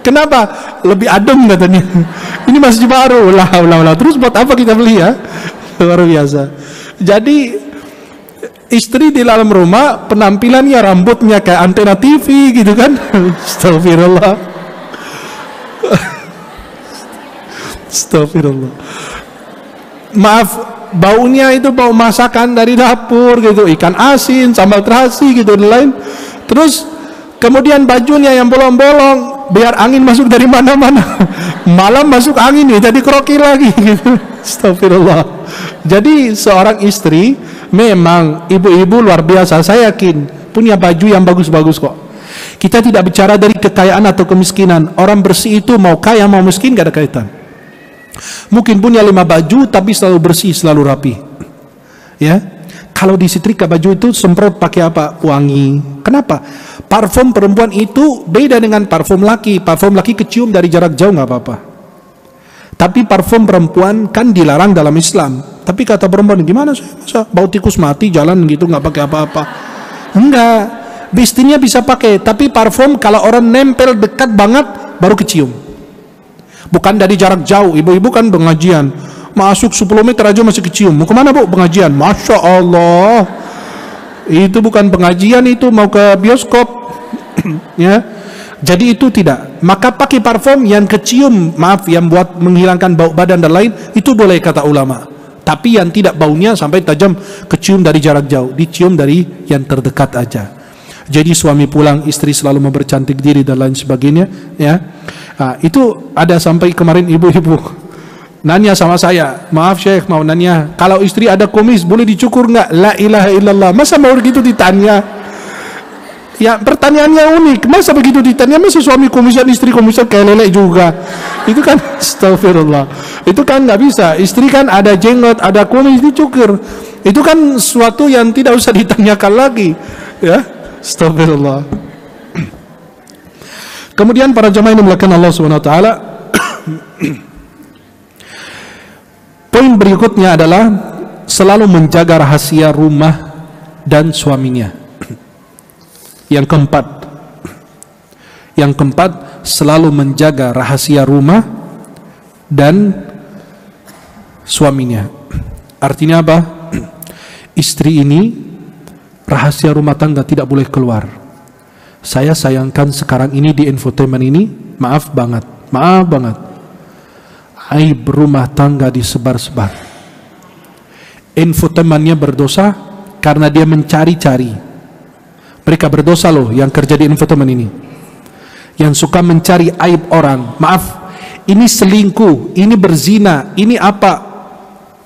Kenapa? Lebih adem katanya. Ini masih baru lah. Terus buat apa kita beli, ya? Luar biasa. Jadi istri di dalam rumah penampilannya rambutnya kayak antena TV gitu kan. Astagfirullah. Astagfirullah. Maaf, baunya itu bau masakan dari dapur gitu, ikan asin, sambal terasi gitu dan lain. Terus kemudian bajunya yang bolong-bolong, biar angin masuk dari mana-mana. Malam masuk angin nih, jadi kroki lagi gitu. Astagfirullah. Jadi seorang istri memang ibu-ibu luar biasa, saya yakin punya baju yang bagus-bagus kok. Kita tidak bicara dari kekayaan atau kemiskinan. Orang bersih itu mau kaya mau miskin gak ada kaitan. Mungkin punya 5 baju tapi selalu bersih, selalu rapi, ya. Kalau disetrika baju itu semprot pakai apa? Wangi. Kenapa? Parfum perempuan itu beda dengan parfum laki. Parfum laki kecium dari jarak jauh nggak apa-apa. Tapi parfum perempuan kan dilarang dalam Islam. Tapi kata perempuan, gimana sih? Masa bau tikus mati jalan gitu nggak pakai apa-apa? Enggak. Bistinya bisa pakai. Tapi parfum kalau orang nempel dekat banget baru kecium. Bukan dari jarak jauh. Ibu-ibu kan pengajian, masuk 10 meter aja masih kecium. Mau kemana bu? Pengajian. Masya Allah, itu bukan pengajian, itu mau ke bioskop. Ya, jadi itu tidak. Maka pakai parfum yang kecium, maaf, yang buat menghilangkan bau badan dan lain, itu boleh kata ulama. Tapi yang tidak baunya sampai tajam, kecium dari jarak jauh, dicium dari yang terdekat aja. Jadi suami pulang, istri selalu mempercantik diri dan lain sebagainya, ya. Nah, itu ada sampai kemarin ibu-ibu nanya sama saya, maaf Syekh, mau nanya, kalau istri ada kumis boleh dicukur nggak? La ilaha illallah, masa mau begitu ditanya? Ya, pertanyaannya unik, masa begitu ditanya? Masa suami kumisan, istri kumisan kayak lele juga? Itu kan astagfirullah, itu kan nggak bisa. Istri kan ada jenggot, ada kumis, dicukur. Itu kan suatu yang tidak usah ditanyakan lagi, ya. Astagfirullah. Kemudian para jemaah yang dimuliakan Allah Subhanahu wa taala, poin berikutnya adalah selalu menjaga rahasia rumah dan suaminya. Yang keempat, selalu menjaga rahasia rumah dan suaminya. Artinya apa? Istri ini rahasia rumah tangga tidak boleh keluar. Saya sayangkan sekarang ini di infotainment ini, maaf banget, aib rumah tangga disebar-sebar. Infotainmentnya berdosa karena dia mencari-cari. Mereka berdosa loh yang kerja di infotainment ini, yang suka mencari aib orang. Maaf, ini selingkuh, ini berzina, ini apa.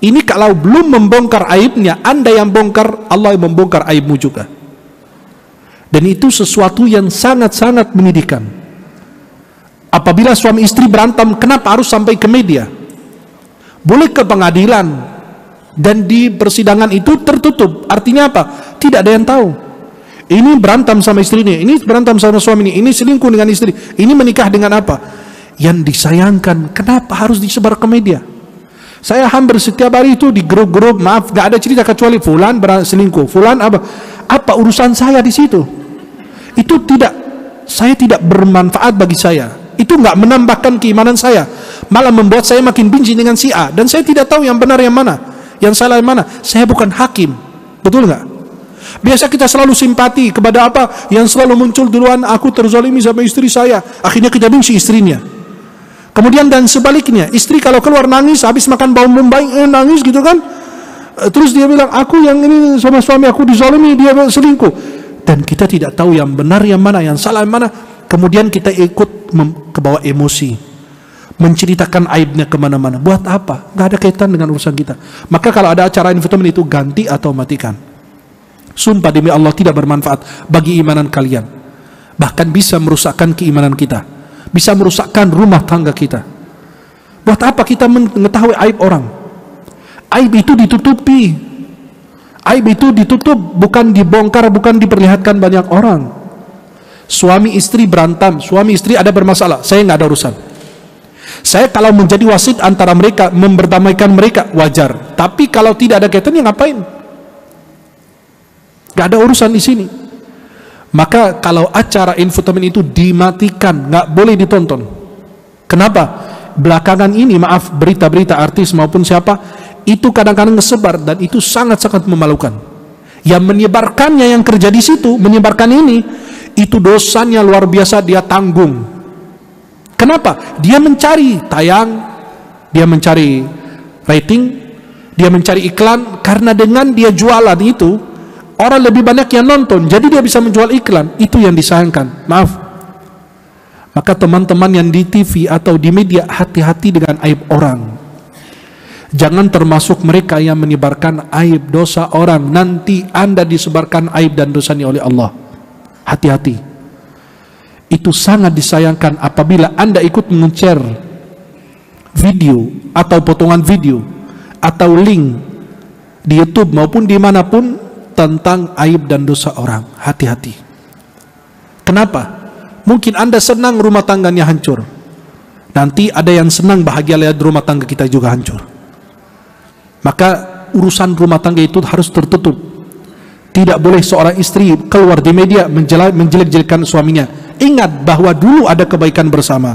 Ini kalau belum membongkar aibnya, Anda yang bongkar, Allah yang membongkar aibmu juga. Dan itu sesuatu yang sangat-sangat menyedihkan. Apabila suami istri berantem, kenapa harus sampai ke media? Boleh ke pengadilan, dan di persidangan itu tertutup. Artinya apa? Tidak ada yang tahu. Ini berantem sama istrinya, ini berantem sama suami ini selingkuh dengan istri, ini menikah dengan apa? Yang disayangkan, kenapa harus disebar ke media? Saya hampir setiap hari itu di grup-grup, maaf, gak ada cerita kecuali fulan selingkuh, fulan apa urusan saya di situ? Itu saya tidak bermanfaat bagi saya. Itu nggak menambahkan keimanan saya, malah membuat saya makin benci dengan si A. Dan saya tidak tahu yang benar yang mana, yang salah yang mana. Saya bukan hakim, betul nggak? Biasa kita selalu simpati kepada apa yang selalu muncul duluan. Aku terzalimi sama istri saya, akhirnya kita benci istrinya. Kemudian dan sebaliknya, istri kalau keluar nangis, habis makan bau bombay, nangis gitu kan. Terus dia bilang, aku yang ini sama suami aku dizalimi, dia selingkuh. Dan kita tidak tahu yang benar yang mana, yang salah yang mana. Kemudian kita ikut kebawa emosi, menceritakan aibnya kemana-mana. Buat apa? Gak ada kaitan dengan urusan kita. Maka kalau ada acara infotainment itu, ganti atau matikan. Sumpah demi Allah tidak bermanfaat bagi imanan kalian. Bahkan bisa merusakkan keimanan kita, bisa merusakkan rumah tangga kita. Buat apa kita mengetahui aib orang? Aib itu ditutupi. Aib itu ditutup, bukan dibongkar, bukan diperlihatkan banyak orang. Suami istri berantem, suami istri ada bermasalah, saya nggak ada urusan. Saya kalau menjadi wasit antara mereka, memberdamaikan mereka, wajar. Tapi kalau tidak ada kaitannya, ngapain? Nggak ada urusan di sini. Maka kalau acara infotainment itu dimatikan, nggak boleh ditonton. Kenapa? Belakangan ini, maaf, berita-berita artis maupun siapa, itu kadang-kadang ngesebar, dan itu sangat-sangat memalukan. Yang menyebarkannya, yang kerja di situ, menyebarkan ini, itu dosanya luar biasa, dia tanggung. Kenapa? Dia mencari tayang, dia mencari rating, dia mencari iklan, karena dengan dia jualan itu, orang lebih banyak yang nonton, jadi dia bisa menjual iklan. Itu yang disayangkan, maaf. Maka teman-teman yang di TV atau di media, hati-hati dengan aib orang. Jangan termasuk mereka yang menyebarkan aib dosa orang. Nanti Anda disebarkan aib dan dosanya oleh Allah. Hati-hati. Itu sangat disayangkan apabila Anda ikut men-share video atau potongan video atau link di YouTube maupun dimanapun tentang aib dan dosa orang. Hati-hati. Kenapa? Mungkin Anda senang rumah tangganya hancur, nanti ada yang senang bahagia lihat rumah tangga kita juga hancur. Maka urusan rumah tangga itu harus tertutup. Tidak boleh seorang istri keluar di media menjelek-jelekan suaminya. Ingat bahwa dulu ada kebaikan bersama.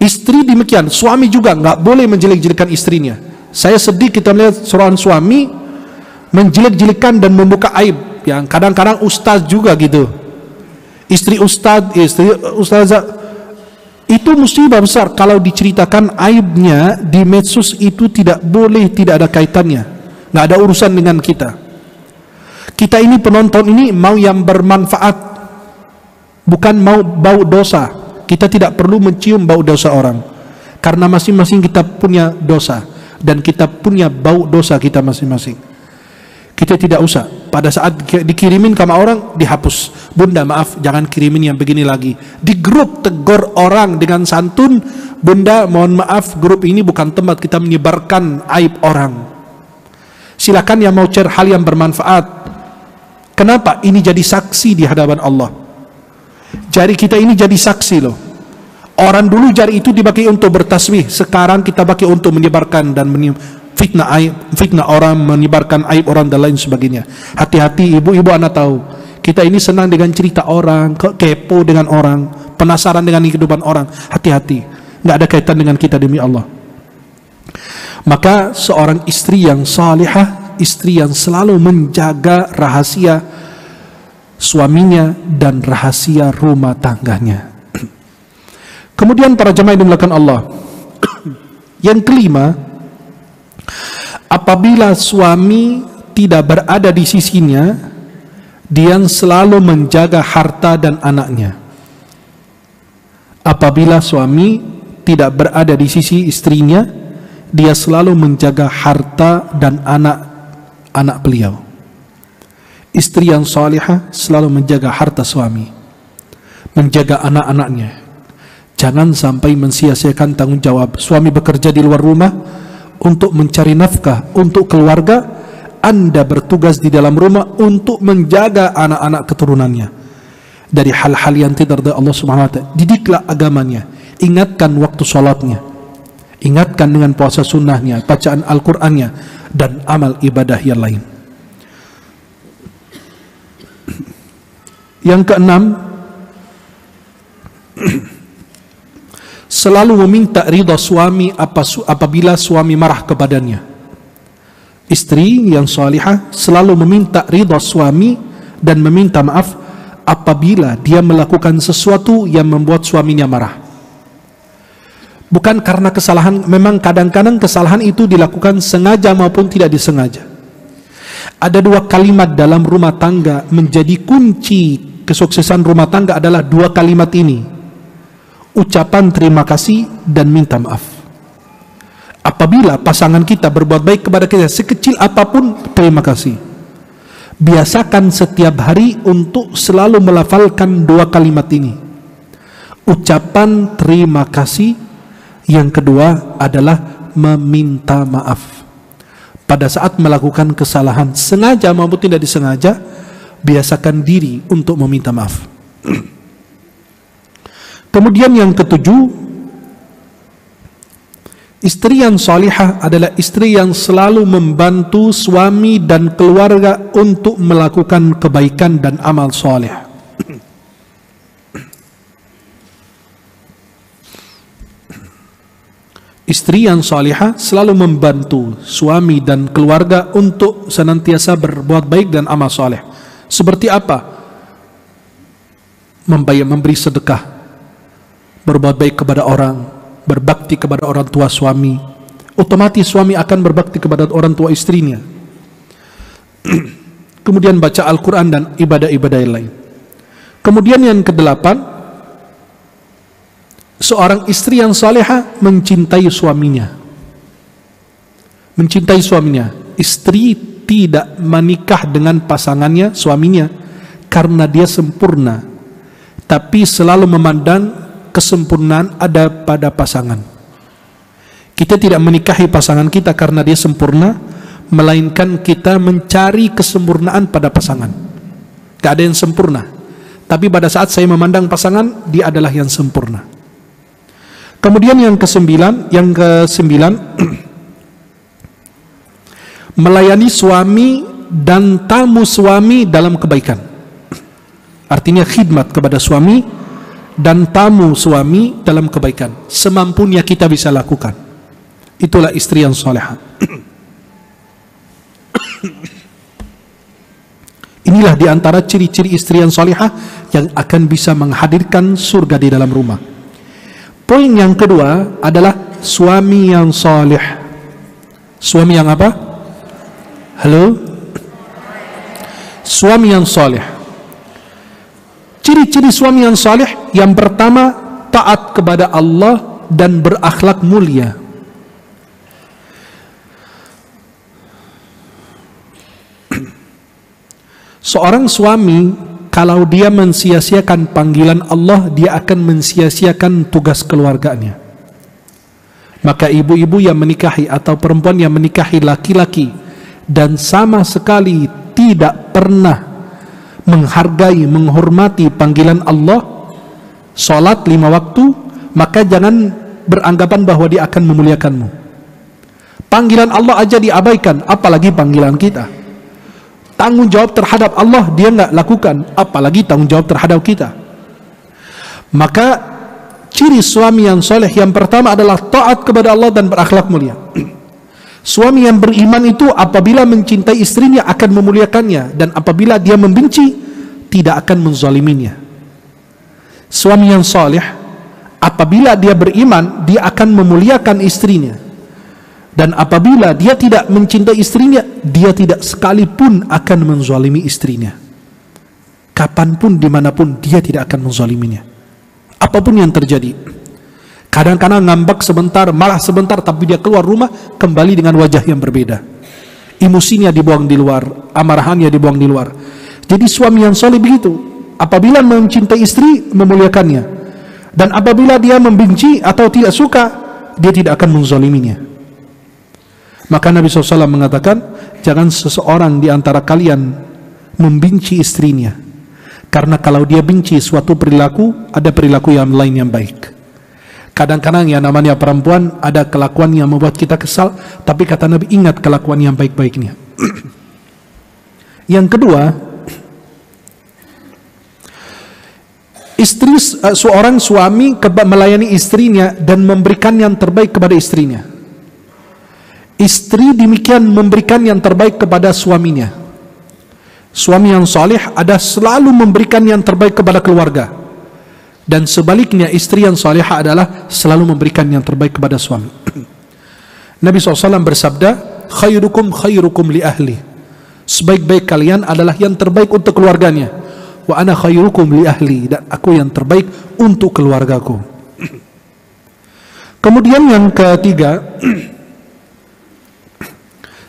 Istri demikian, suami juga nggak boleh menjelek-jelekan istrinya. Saya sedih kita melihat seorang suami menjelek-jelekan dan membuka aib. Yang kadang-kadang ustaz juga gitu. Istri ustaz, istri ustazah. Itu musibah besar kalau diceritakan aibnya di medsos. Itu tidak boleh, tidak ada kaitannya, nggak ada urusan dengan kita. Kita ini penonton ini mau yang bermanfaat, bukan mau bau dosa. Kita tidak perlu mencium bau dosa orang, karena masing-masing kita punya dosa, dan kita punya bau dosa kita masing-masing. Kita tidak usah pada saat dikirimin sama orang dihapus. Bunda maaf, jangan kirimin yang begini lagi. Di grup tegur orang dengan santun, bunda mohon maaf, grup ini bukan tempat kita menyebarkan aib orang. Silakan yang mau share hal yang bermanfaat. Kenapa? Ini jadi saksi di hadapan Allah. Jari kita ini jadi saksi loh. Orang dulu jari itu dipakai untuk bertasbih, sekarang kita pakai untuk menyebarkan dan fitnah aib, fitnah orang, menyebarkan aib orang dan lain sebagainya. Hati-hati ibu-ibu, Anda tahu, kita ini senang dengan cerita orang, kepo dengan orang, penasaran dengan kehidupan orang. Hati-hati, nggak ada kaitan dengan kita demi Allah. Maka seorang istri yang salihah, istri yang selalu menjaga rahasia suaminya dan rahasia rumah tangganya. Kemudian para jemaah yang dimuliakan Allah, yang kelima, apabila suami tidak berada di sisinya, dia selalu menjaga harta dan anaknya. Apabila suami tidak berada di sisi istrinya, dia selalu menjaga harta dan anak-anak beliau. Istri yang salihah selalu menjaga harta suami, menjaga anak-anaknya. Jangan sampai mensia-siakan tanggung jawab. Suami bekerja di luar rumah untuk mencari nafkah untuk keluarga, Anda bertugas di dalam rumah untuk menjaga anak-anak keturunannya dari hal-hal yang tidak ridha Allah Subhanahu wa taala. Didiklah agamanya, ingatkan waktu sholatnya, ingatkan dengan puasa sunnahnya, bacaan Al-Qur'annya, dan amal ibadah yang lain. Yang keenam, selalu meminta ridha suami apabila suami marah kepadanya. Istri yang salihah selalu meminta ridha suami dan meminta maaf apabila dia melakukan sesuatu yang membuat suaminya marah. Bukan karena kesalahan, memang kadang-kadang kesalahan itu dilakukan sengaja maupun tidak disengaja. Ada dua kalimat dalam rumah tangga, menjadi kunci kesuksesan rumah tangga adalah dua kalimat ini: ucapan terima kasih dan minta maaf. Apabila pasangan kita berbuat baik kepada kita, sekecil apapun, terima kasih. Biasakan setiap hari untuk selalu melafalkan dua kalimat ini, ucapan terima kasih. Yang kedua adalah meminta maaf. Pada saat melakukan kesalahan, sengaja maupun tidak disengaja, biasakan diri untuk meminta maaf. Kemudian yang ketujuh, istri yang salihah adalah istri yang selalu membantu suami dan keluarga untuk melakukan kebaikan dan amal saleh. Istri yang salihah selalu membantu suami dan keluarga untuk senantiasa berbuat baik dan amal saleh. Seperti apa? Memberi sedekah, berbuat baik kepada orang, berbakti kepada orang tua suami. Otomatis suami akan berbakti kepada orang tua istrinya. Kemudian baca Al-Quran dan ibadah-ibadah yang lain. Kemudian yang kedelapan, seorang istri yang salehah mencintai suaminya. Mencintai suaminya. Istri tidak menikah dengan pasangannya, suaminya, karena dia sempurna, tapi selalu memandang kesempurnaan ada pada pasangan. Kita tidak menikahi pasangan kita karena dia sempurna, melainkan kita mencari kesempurnaan pada pasangan. Tidak ada yang sempurna, tapi pada saat saya memandang pasangan, dia adalah yang sempurna. Kemudian yang kesembilan, melayani suami dan tamu suami dalam kebaikan. Artinya khidmat kepada suami dan tamu suami dalam kebaikan, semampunya kita bisa lakukan. Itulah istri yang salehah. Inilah diantara ciri-ciri istri yang salehah yang akan bisa menghadirkan surga di dalam rumah. Poin yang kedua adalah suami yang saleh. Suami yang apa? Halo? Suami yang saleh. Ciri-ciri suami yang saleh, yang pertama, taat kepada Allah dan berakhlak mulia. Seorang suami, kalau dia mensia-siakan panggilan Allah, dia akan mensia-siakan tugas keluarganya. Maka ibu-ibu yang menikahi atau perempuan yang menikahi laki-laki dan sama sekali tidak pernah menghargai, menghormati panggilan Allah, salat 5 waktu, maka jangan beranggapan bahwa dia akan memuliakanmu. Panggilan Allah aja diabaikan, apalagi panggilan kita. Tanggung jawab terhadap Allah dia nggak lakukan, apalagi tanggung jawab terhadap kita. Maka ciri suami yang soleh yang pertama adalah taat kepada Allah dan berakhlak mulia. Suami yang beriman itu apabila mencintai istrinya akan memuliakannya, dan apabila dia membenci tidak akan menzaliminya. Suami yang soleh apabila dia beriman, dia akan memuliakan istrinya. Dan apabila dia tidak mencintai istrinya, dia tidak sekalipun akan menzalimi istrinya. Kapanpun, dimanapun, dia tidak akan menzaliminya. Apapun yang terjadi. Kadang-kadang ngambek sebentar, marah sebentar, tapi dia keluar rumah kembali dengan wajah yang berbeda. Emosinya dibuang di luar, amarahannya dibuang di luar. Jadi suami yang soleh begitu. Apabila mencintai istri, memuliakannya. Dan apabila dia membenci atau tidak suka, dia tidak akan menzaliminya. Maka Nabi SAW mengatakan, jangan seseorang di antara kalian membenci istrinya, karena kalau dia benci suatu perilaku, ada perilaku yang lain yang baik. Kadang-kadang yang namanya perempuan ada kelakuan yang membuat kita kesal, tapi kata Nabi, ingat kelakuan yang baik-baiknya. Yang kedua, seorang suami melayani istrinya dan memberikan yang terbaik kepada istrinya. Istri demikian memberikan yang terbaik kepada suaminya. Suami yang saleh ada selalu memberikan yang terbaik kepada keluarga. Dan sebaliknya, istri yang salihah adalah selalu memberikan yang terbaik kepada suami. Nabi SAW bersabda, khairukum khairukum li ahli. Sebaik-baik kalian adalah yang terbaik untuk keluarganya. Wa ana khairukum li ahli, dan aku yang terbaik untuk keluargaku. Kemudian yang ketiga,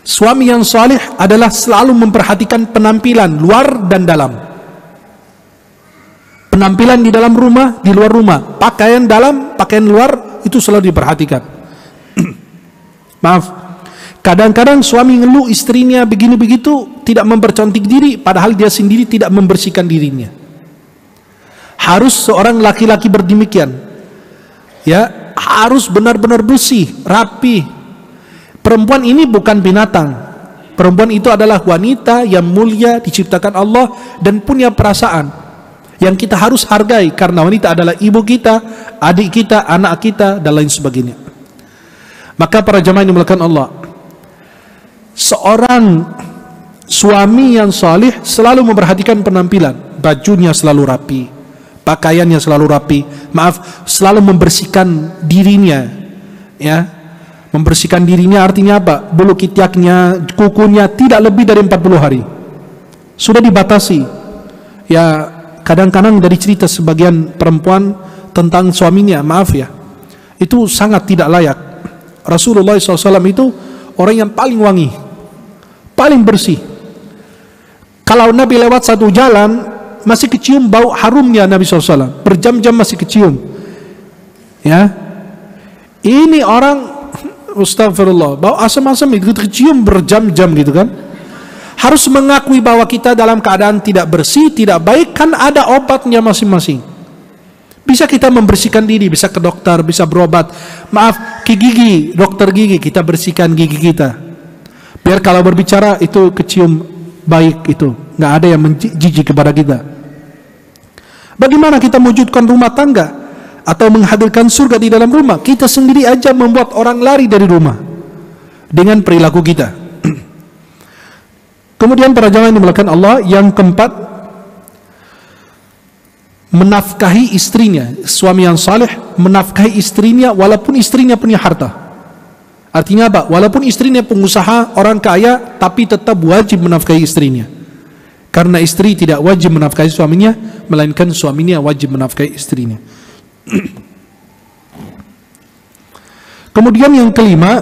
suami yang salih adalah selalu memperhatikan penampilan luar dan dalam. Penampilan di dalam rumah, di luar rumah, pakaian dalam, pakaian luar, itu selalu diperhatikan. Maaf, kadang-kadang suami ngeluh istrinya begini begitu, tidak mempercantik diri, padahal dia sendiri tidak membersihkan dirinya. Harus seorang laki-laki berdemikian, ya, harus benar-benar bersih, rapi. Perempuan ini bukan binatang. Perempuan itu adalah wanita yang mulia, diciptakan Allah dan punya perasaan yang kita harus hargai, karena wanita adalah ibu kita, adik kita, anak kita, dan lain sebagainya. Maka para jamaah yang dimuliakan Allah, seorang suami yang salih selalu memperhatikan penampilan, bajunya selalu rapi, pakaiannya selalu rapi, selalu membersihkan dirinya, ya. Membersihkan dirinya artinya apa? Bulu ketiaknya, kukunya tidak lebih dari 40 hari. Sudah dibatasi. Ya, kadang-kadang dari cerita sebagian perempuan tentang suaminya, maaf ya, itu sangat tidak layak. Rasulullah SAW itu orang yang paling wangi, paling bersih. Kalau Nabi lewat satu jalan, masih kecium bau harumnya Nabi SAW, berjam-jam masih kecium. Ya, ini orang, astagfirullah, bau asam-asam itu kecium berjam-jam gitu kan. Harus mengakui bahwa kita dalam keadaan tidak bersih, tidak baik, kan ada obatnya masing-masing. Bisa kita membersihkan diri, bisa ke dokter, bisa berobat. Maaf, ke gigi, dokter gigi, kita bersihkan gigi kita. Biar kalau berbicara itu kecium baik, itu nggak ada yang menjijik kepada kita. Bagaimana kita mewujudkan rumah tangga atau menghadirkan surga di dalam rumah? Kita sendiri aja membuat orang lari dari rumah dengan perilaku kita. Kemudian para jamaah yang dimuliakan Allah, yang keempat, menafkahi istrinya. Suami yang saleh menafkahi istrinya walaupun istrinya punya harta. Artinya apa? Walaupun istrinya pengusaha, orang kaya, tapi tetap wajib menafkahi istrinya. Karena istri tidak wajib menafkahi suaminya, melainkan suaminya wajib menafkahi istrinya. Kemudian yang kelima,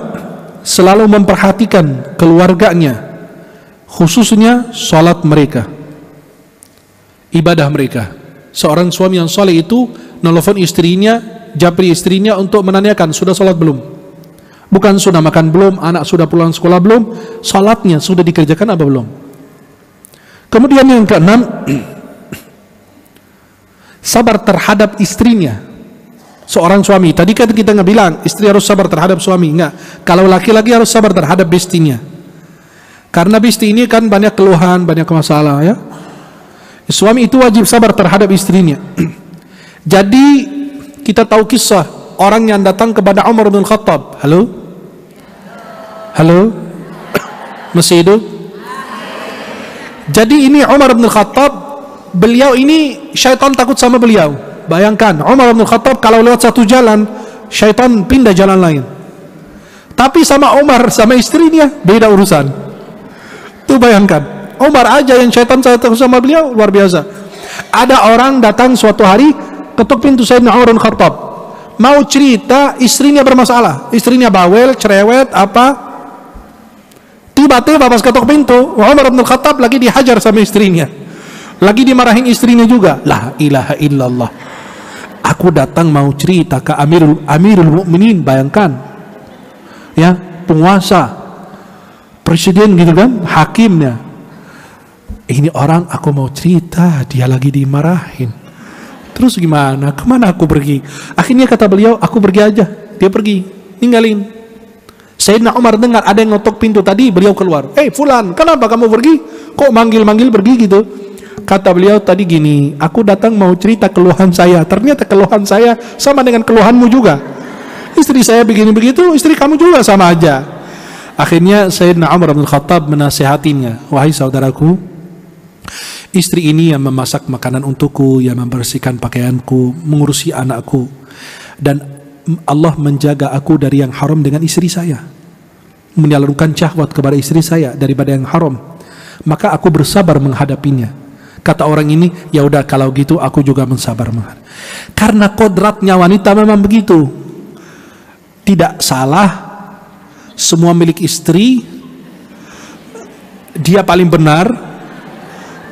selalu memperhatikan keluarganya, khususnya salat mereka, ibadah mereka. Seorang suami yang saleh itu nelfon istrinya, japri istrinya untuk menanyakan sudah salat belum. Bukan sudah makan belum, anak sudah pulang sekolah belum, salatnya sudah dikerjakan apa belum. Kemudian yang keenam, sabar terhadap istrinya. Seorang suami, tadi kan kita nggak bilang istri harus sabar terhadap suami, enggak. Kalau laki-laki harus sabar terhadap istrinya. Karena istri ini kan banyak keluhan, banyak masalah, ya. Suami itu wajib sabar terhadap istrinya. Jadi kita tahu kisah orang yang datang kepada Umar bin Khattab. Halo? Halo? Masih hidup? Jadi ini Umar bin Khattab, beliau ini syaitan takut sama beliau. Bayangkan, Umar bin Khattab kalau lewat satu jalan, syaitan pindah jalan lain. Tapi sama Umar, sama istrinya, beda urusan. Tuh bayangkan, Umar aja yang syaitan takut sama beliau, luar biasa. Ada orang datang suatu hari, ketuk pintu Sayyidina Umar bin Khattab, mau cerita istrinya bermasalah, istrinya bawel, cerewet, apa. Tiba-tiba pas ketuk pintu, Umar bin Khattab lagi dihajar sama istrinya, lagi dimarahin istrinya juga. La ilaha illallah, aku datang mau cerita ke Amirul Mukminin, bayangkan, ya, penguasa, presiden gitu kan, hakimnya. Ini orang aku mau cerita, dia lagi dimarahin. Terus gimana? Kemana aku pergi? Akhirnya kata beliau, aku pergi aja. Dia pergi, ninggalin. Sayyidina Umar dengar ada yang ngetok pintu tadi, beliau keluar. Fulan, kenapa kamu pergi? Kok manggil-manggil pergi gitu? Kata beliau tadi gini, aku datang mau cerita keluhan saya. Ternyata keluhan saya sama dengan keluhanmu juga. Istri saya begini begitu, istri kamu juga sama aja. Akhirnya Sayyidina Umar bin Khattab menasihatinya, wahai saudaraku, Istri ini yang memasak makanan untukku, yang membersihkan pakaianku, mengurusi anakku, dan Allah menjaga aku dari yang haram dengan istri saya, menyalurkan syahwat kepada istri saya daripada yang haram, maka aku bersabar menghadapinya. Kata orang ini, ya udah kalau gitu aku juga mensabar menghadapi. Karena kodratnya wanita memang begitu. Tidak salah, semua milik istri, dia paling benar,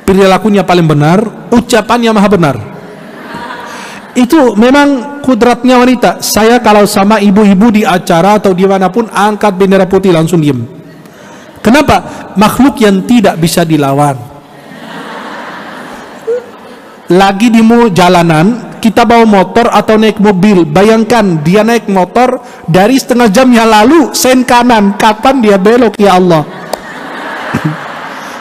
perilakunya paling benar, ucapannya maha benar. Itu memang kodratnya wanita. Saya kalau sama ibu-ibu di acara atau dimanapun, angkat bendera putih langsung diem. Kenapa? Makhluk yang tidak bisa dilawan. Lagi di jalanan, kita bawa motor atau naik mobil, bayangkan dia naik motor dari setengah jam yang lalu sen kanan, kapan dia belok ya Allah.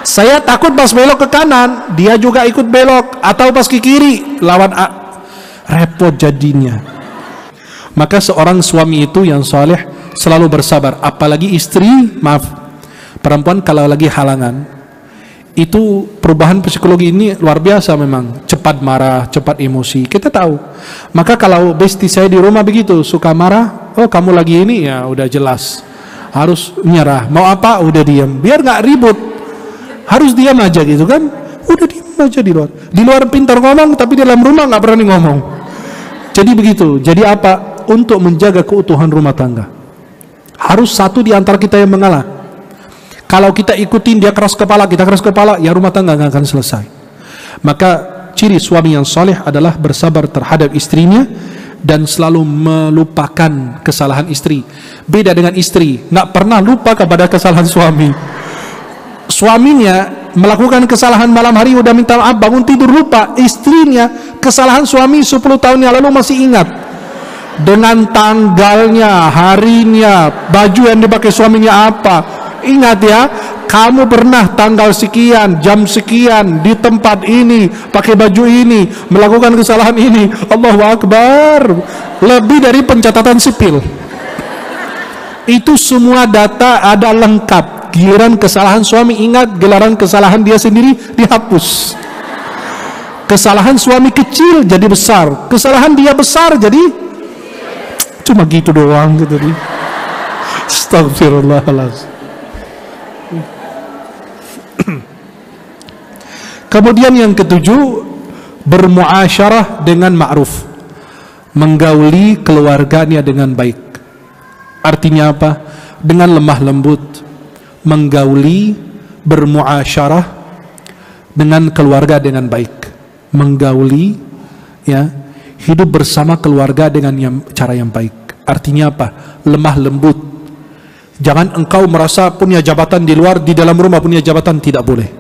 Saya takut pas belok ke kanan dia juga ikut belok, atau pas ke kiri lawan repot jadinya. Maka seorang suami itu yang saleh selalu bersabar, apalagi istri, maaf, perempuan kalau lagi halangan. Itu perubahan psikologi ini luar biasa memang, cepat marah, cepat emosi, kita tahu. Maka kalau bestie saya di rumah begitu, suka marah, oh kamu lagi ini, ya udah jelas harus nyerah, mau apa udah diam, biar nggak ribut, harus diam aja gitu kan, udah diam aja di luar pintar ngomong, tapi dalam rumah nggak berani ngomong. Jadi begitu. Jadi apa? Untuk menjaga keutuhan rumah tangga harus satu di antara kita yang mengalah. Kalau kita ikutin dia keras kepala, kita keras kepala, ya rumah tangga nggak akan selesai. Maka ciri suami yang soleh adalah bersabar terhadap istrinya dan selalu melupakan kesalahan istri. Beda dengan istri, nggak pernah lupa kepada kesalahan suami. Suaminya melakukan kesalahan malam hari udah minta maaf, bangun tidur lupa. Istrinya kesalahan suami 10 tahun yang lalu masih ingat, dengan tanggalnya, harinya, baju yang dipakai suaminya apa. Ingat ya, kamu pernah tanggal sekian, jam sekian, di tempat ini, pakai baju ini, melakukan kesalahan ini. Allahu Akbar. Lebih dari pencatatan sipil. Itu semua data ada lengkap. Giliran kesalahan suami ingat, giliran kesalahan dia sendiri dihapus. Kesalahan suami kecil jadi besar, kesalahan dia besar jadi cuma gitu doang gitu nih. Astagfirullahaladzim. Kemudian yang ketujuh, bermuasyarah dengan ma'ruf, menggauli keluarganya dengan baik. Artinya apa? Dengan lemah lembut, menggauli, bermuasyarah dengan keluarga dengan baik, menggauli, ya, hidup bersama keluarga dengan cara yang baik. Artinya apa? Lemah lembut. Jangan engkau merasa punya jabatan di luar, di dalam rumah punya jabatan, tidak boleh.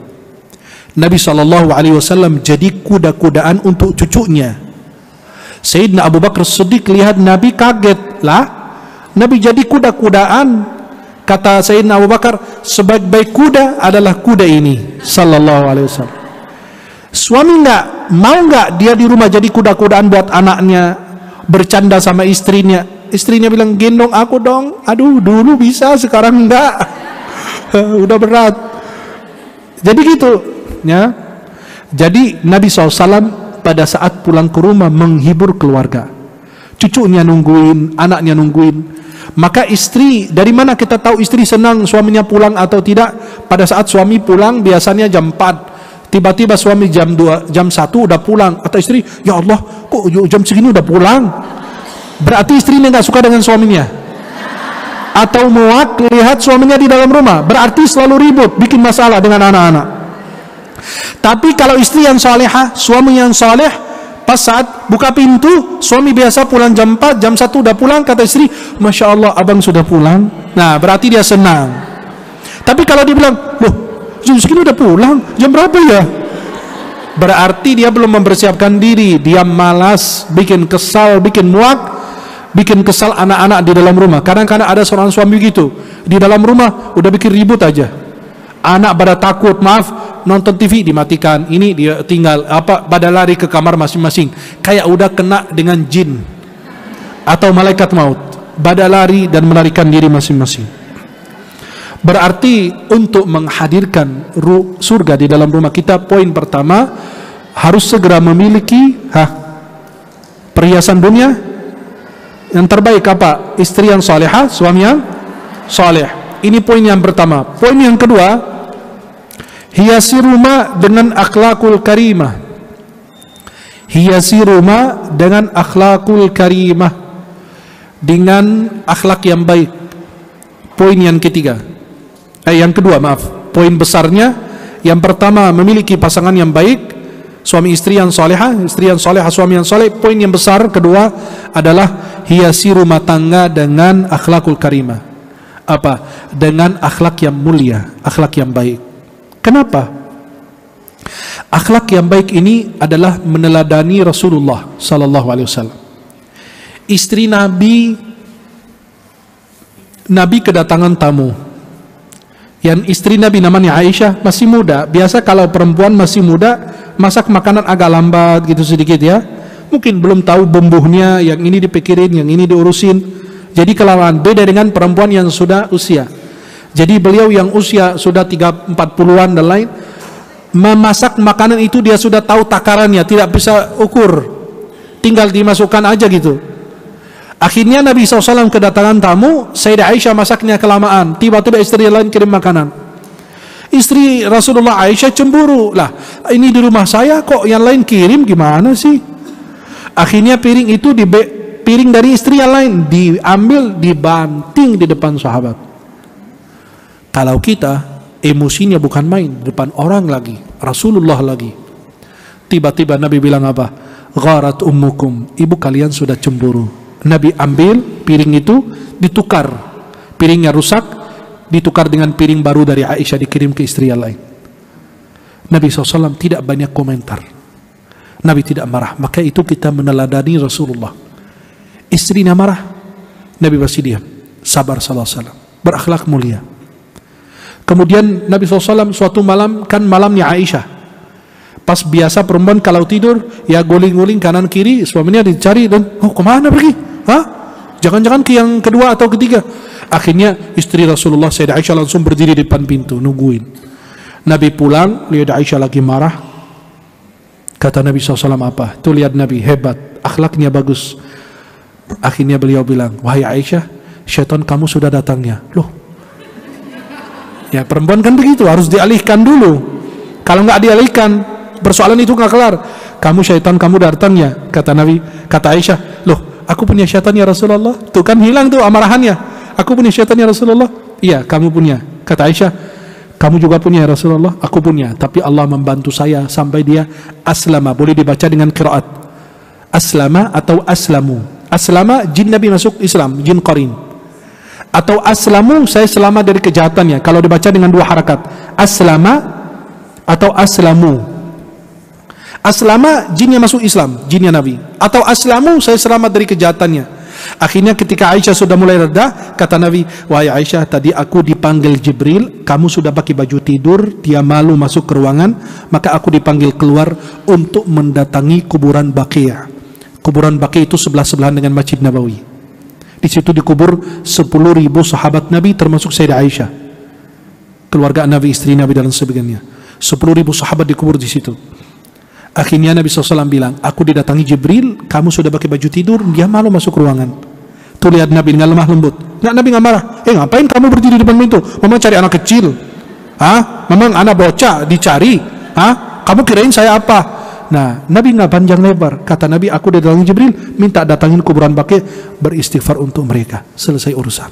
Nabi SAW jadi kuda-kudaan untuk cucunya. Sayyidina Abu Bakar Siddiq lihat Nabi kaget, lah Nabi jadi kuda-kudaan. Kata Sayyidina Abu Bakar, sebaik-baik kuda adalah kuda ini sallallahu alaihi wasallam. Suami mau nggak dia di rumah jadi kuda-kudaan buat anaknya, bercanda sama istrinya. Istrinya bilang, gendong aku dong. Aduh, dulu bisa, sekarang enggak. Udah berat. Jadi gitu ya. Jadi Nabi SAW pada saat pulang ke rumah menghibur keluarga, cucunya nungguin, anaknya nungguin. Maka istri, dari mana kita tahu istri senang suaminya pulang atau tidak? Pada saat suami pulang biasanya jam 4, tiba-tiba suami jam 2, jam 1 udah pulang. Atau istri, ya Allah kok jam segini udah pulang? Berarti istrinya nggak suka dengan suaminya, atau muak lihat suaminya di dalam rumah, berarti selalu ribut, bikin masalah dengan anak-anak. Tapi kalau istri yang salehah, suami yang saleh, pas saat buka pintu, suami biasa pulang jam 4, jam 1 udah pulang, kata istri, Masya Allah abang sudah pulang. Nah berarti dia senang. Tapi kalau dia bilang, loh jam segini udah pulang, jam berapa ya? Berarti dia belum mempersiapkan diri, dia malas, bikin kesal, bikin muak, bikin kesal anak-anak di dalam rumah. Kadang-kadang ada seorang suami gitu, di dalam rumah udah bikin ribut aja. Anak pada takut, maaf, nonton TV dimatikan, ini dia tinggal pada lari ke kamar masing-masing, kayak udah kena dengan jin atau malaikat maut, pada lari dan melarikan diri masing-masing. Berarti untuk menghadirkan surga di dalam rumah kita, poin pertama harus segera memiliki perhiasan dunia yang terbaik. Apa? Istri yang salihah, suami yang saleh. Ini poin yang pertama. Poin yang kedua, hiasi rumah dengan akhlakul karimah. Hiasi rumah dengan akhlakul karimah, dengan akhlak yang baik. Poin yang ketiga, yang kedua, maaf. Poin besarnya, yang pertama memiliki pasangan yang baik, suami istri yang salihah, istri yang salihah, suami yang saleh. Poin yang besar kedua adalah hiasi rumah tangga dengan akhlakul karimah. Apa? Dengan akhlak yang mulia, akhlak yang baik. Kenapa? Akhlak yang baik ini adalah meneladani Rasulullah sallallahu alaihi wasallam. Istri Nabi kedatangan tamu. Yang istri Nabi namanya Aisyah, masih muda. Biasa kalau perempuan masih muda, masak makanan agak lambat gitu sedikit ya. Mungkin belum tahu bumbunya, yang ini dipikirin, yang ini diurusin. Jadi kelamaan, beda dengan perempuan yang sudah usia. Jadi beliau yang usia sudah 40-an dan lain, memasak makanan itu dia sudah tahu takarannya, tidak bisa ukur, tinggal dimasukkan aja gitu. Akhirnya Nabi SAW kedatangan tamu, Sayyidah Aisyah masaknya kelamaan, tiba-tiba istri lain kirim makanan. Istri Rasulullah Aisyah cemburu, lah ini di rumah saya kok yang lain kirim, gimana sih? Akhirnya piring itu piring dari istri yang lain diambil, dibanting di depan sahabat. Kalau kita emosinya bukan main, depan orang lagi, Rasulullah lagi, tiba-tiba Nabi bilang apa? Gharat ummukum, ibu kalian sudah cemburu. Nabi ambil piring itu, ditukar, piringnya rusak, ditukar dengan piring baru dari Aisyah, dikirim ke istri yang lain. Nabi SAW tidak banyak komentar, Nabi tidak marah. Maka itu kita meneladani Rasulullah. Istrinya marah, Nabi masih diam, sabar sallallahu alaihi wasallam, berakhlak mulia. Kemudian Nabi SAW suatu malam, kan malamnya Aisyah, pas biasa perempuan kalau tidur ya guling-guling kanan kiri, suaminya dicari dan kemana pergi? Jangan-jangan ke yang kedua atau ketiga. Akhirnya istri Rasulullah Sayyidah Aisyah langsung berdiri di depan pintu nungguin. Nabi pulang, lihat Aisyah lagi marah. Kata Nabi SAW apa? Tuh lihat Nabi hebat, akhlaknya bagus. Akhirnya beliau bilang, wahai Aisyah, syaitan kamu sudah datangnya. Loh, ya perempuan kan begitu, harus dialihkan dulu. Kalau nggak dialihkan, persoalan itu nggak kelar. Kamu syaitan kamu datangnya, kata Nabi. Kata Aisyah, loh aku punya syaitan ya Rasulullah. Tuh kan hilang tuh amarahannya. Aku punya syaitan ya Rasulullah. Iya kamu punya. Kata Aisyah, kamu juga punya ya Rasulullah. Aku punya, tapi Allah membantu saya sampai dia aslama. Boleh dibaca dengan qiraat aslama atau aslamu. Aslama jin Nabi masuk Islam, jin qarin. Atau aslamu, saya selamat dari kejahatannya. Kalau dibaca dengan dua harakat, aslama atau aslamu. Aslama jinnya masuk Islam, jinnya Nabi. Atau aslamu, saya selamat dari kejahatannya. Akhirnya ketika Aisyah sudah mulai reda, kata Nabi, wahai Aisyah, tadi aku dipanggil Jibril, kamu sudah pakai baju tidur, dia malu masuk ke ruangan, maka aku dipanggil keluar untuk mendatangi kuburan Baqi'. Kuburan Baqi' itu sebelah-sebelahan dengan Masjid Nabawi. Di situ dikubur 10.000 sahabat Nabi termasuk Sayyidah Aisyah, keluarga Nabi, istri Nabi dan sebagainya. 10.000 sahabat dikubur di situ. Akhirnya Nabi SAW bilang, aku didatangi Jibril, kamu sudah pakai baju tidur, dia malu masuk ruangan. Tuh lihat Nabi dengan lemah lembut. Nggak, Nabi nggak marah. Ngapain kamu berdiri di depan pintu? Memang cari anak kecil? Memang anak bocah dicari? Kamu kirain saya apa? Nah, Nabi nggak panjang lebar. Kata Nabi, aku didatangi Jibril, minta datangin kuburan Baqi', beristighfar untuk mereka. Selesai urusan.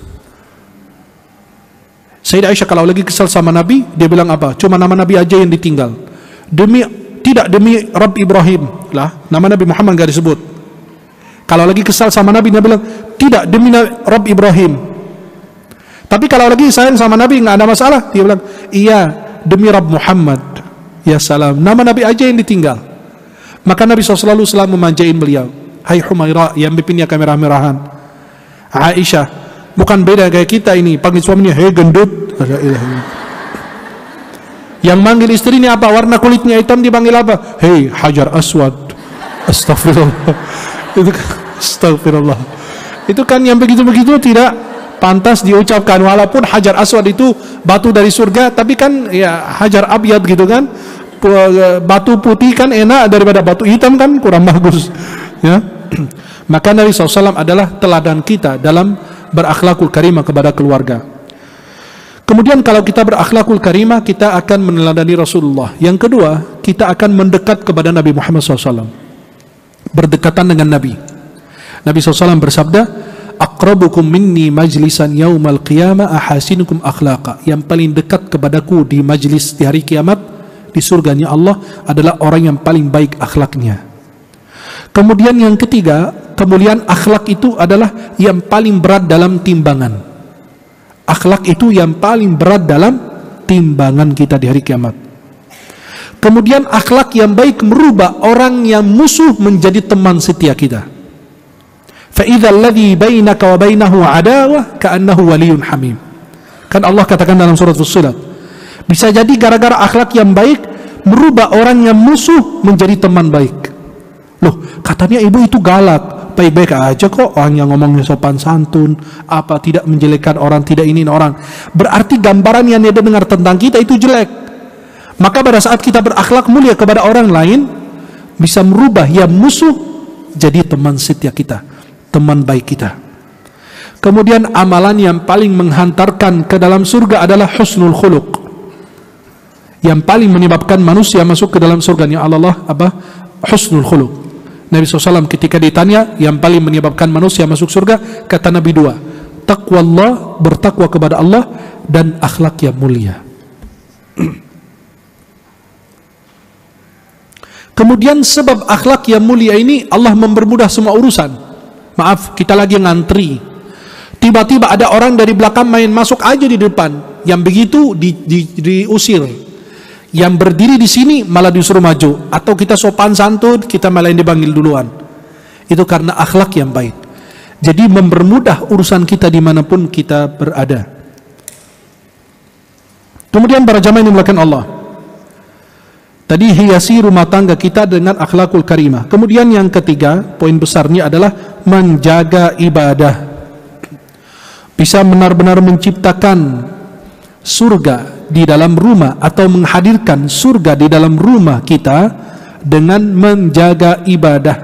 Sayyidah Aisyah kalau lagi kesal sama Nabi, dia bilang apa? Cuma nama Nabi aja yang ditinggal. Tidak demi Rabb Ibrahim lah, nama Nabi Muhammad gak disebut. Kalau lagi kesal sama Nabi, dia bilang tidak demi Rabb Ibrahim. Tapi kalau lagi sayang sama Nabi nggak ada masalah, dia bilang iya demi Rabb Muhammad. Ya salam, nama Nabi aja yang ditinggal. Maka Nabi SAW selalu memanjain beliau. Hai Humaira, yang pipinya merah-merahan. Aisyah, bukan beda kayak kita ini, panggil suaminya hei gendut. Yang manggil istrinya apa? Warna kulitnya hitam dipanggil apa? Hei Hajar Aswad. Astagfirullah. Itu kan, astagfirullah. Itu kan yang begitu-begitu tidak pantas diucapkan, walaupun Hajar Aswad itu batu dari surga, tapi kan ya Hajar Abyad gitu kan, batu putih kan enak daripada batu hitam kan kurang bagus ya. Maka Nabi SAW adalah teladan kita dalam berakhlakul karimah kepada keluarga. Kemudian kalau kita berakhlakul karimah, kita akan meneladani Rasulullah. Yang kedua, kita akan mendekat kepada Nabi Muhammad SAW, berdekatan dengan Nabi. Nabi SAW bersabda, aqrabukum minni majlisan yaumal qiyamah ahasinukum akhlaqa. Yang paling dekat kepadaku di majlis di hari kiamat di surganya Allah adalah orang yang paling baik akhlaknya. Kemudian yang ketiga, kemuliaan akhlak itu adalah yang paling berat dalam timbangan. Akhlak itu yang paling berat dalam timbangan kita di hari kiamat. Kemudian akhlak yang baik merubah orang yang musuh menjadi teman setia kita. فَإِذَا الَّذِي بَيْنَكَ وَبَيْنَهُ عَدَاوَةٌ كَأَنَّهُ وَلِيٌّ حَمِيمٌ. Kan Allah katakan dalam surat Fussilat, bisa jadi gara-gara akhlak yang baik merubah orang yang musuh menjadi teman baik. Loh, katanya ibu itu galak. Baik-baik aja kok, orang yang ngomongnya sopan santun, apa tidak menjelekkan orang, tidak ini orang. Berarti gambaran yang dia dengar tentang kita itu jelek. Maka pada saat kita berakhlak mulia kepada orang lain, bisa merubah yang musuh jadi teman setia kita, teman baik kita. Kemudian amalan yang paling menghantarkan ke dalam surga adalah husnul khuluq. Yang paling menyebabkan manusia masuk ke dalam surganya Allah apa? Husnul khuluq. Nabi SAW ketika ditanya yang paling menyebabkan manusia masuk surga, kata Nabi dua, taqwa Allah, bertakwa kepada Allah, dan akhlak yang mulia. Kemudian sebab akhlak yang mulia ini Allah mempermudah semua urusan. Maaf, kita lagi ngantri, tiba-tiba ada orang dari belakang main masuk aja di depan, yang begitu diusir. Yang berdiri di sini malah disuruh maju, atau kita sopan santun, kita malah yang dipanggil duluan. Itu karena akhlak yang baik. Jadi mempermudah urusan kita dimanapun kita berada. Kemudian para jamaah yang dimuliakan Allah, tadi hiasi rumah tangga kita dengan akhlakul karimah. Kemudian yang ketiga, poin besarnya adalah menjaga ibadah. Bisa benar-benar menciptakan surga di dalam rumah, atau menghadirkan surga di dalam rumah kita dengan menjaga ibadah.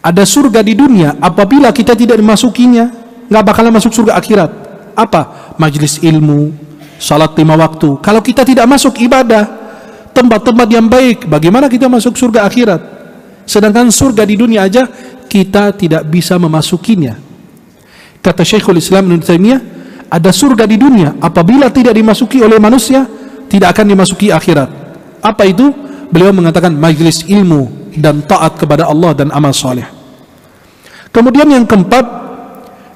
Ada surga di dunia, apabila kita tidak dimasukinya, nggak bakalan masuk surga akhirat. Apa? Majlis ilmu, salat 5 waktu. Kalau kita tidak masuk ibadah, tempat-tempat yang baik, bagaimana kita masuk surga akhirat? Sedangkan surga di dunia aja kita tidak bisa memasukinya. Kata Syekhul Islam Ibnu Taimiyah, ada surga di dunia, apabila tidak dimasuki oleh manusia, tidak akan dimasuki akhirat. Apa itu? Beliau mengatakan majlis ilmu dan taat kepada Allah dan amal soleh. Kemudian yang keempat,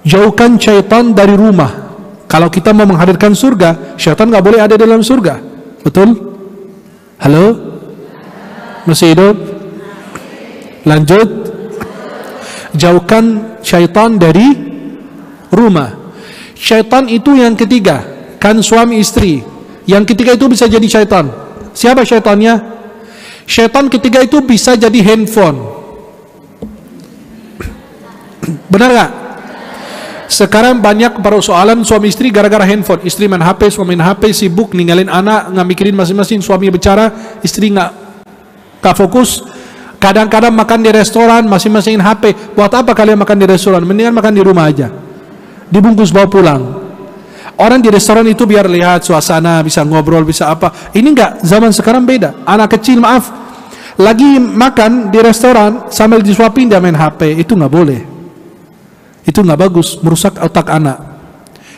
jauhkan syaitan dari rumah. Kalau kita mau menghadirkan surga, syaitan nggak boleh ada dalam surga. Betul? Halo? Masih hidup? Lanjut. Jauhkan syaitan dari rumah. Syaitan itu yang ketiga, kan suami istri. Yang ketiga itu bisa jadi syaitan. Siapa syaitannya? Syaitan ketiga itu bisa jadi handphone. Benar gak? Sekarang banyak persoalan suami istri gara-gara handphone. Istri main HP, suami main HP, sibuk ninggalin anak, nggak mikirin masing-masing. Suami bicara, istri nggak fokus. Kadang-kadang makan di restoran, masing-masing HP. Buat apa kalian makan di restoran? Mendingan makan di rumah aja, dibungkus bawa pulang. Orang di restoran itu biar lihat suasana, bisa ngobrol, bisa apa. Ini enggak, zaman sekarang beda. Anak kecil, maaf, lagi makan di restoran sambil disuapin dia main HP. Itu nggak boleh. Itu nggak bagus, merusak otak anak.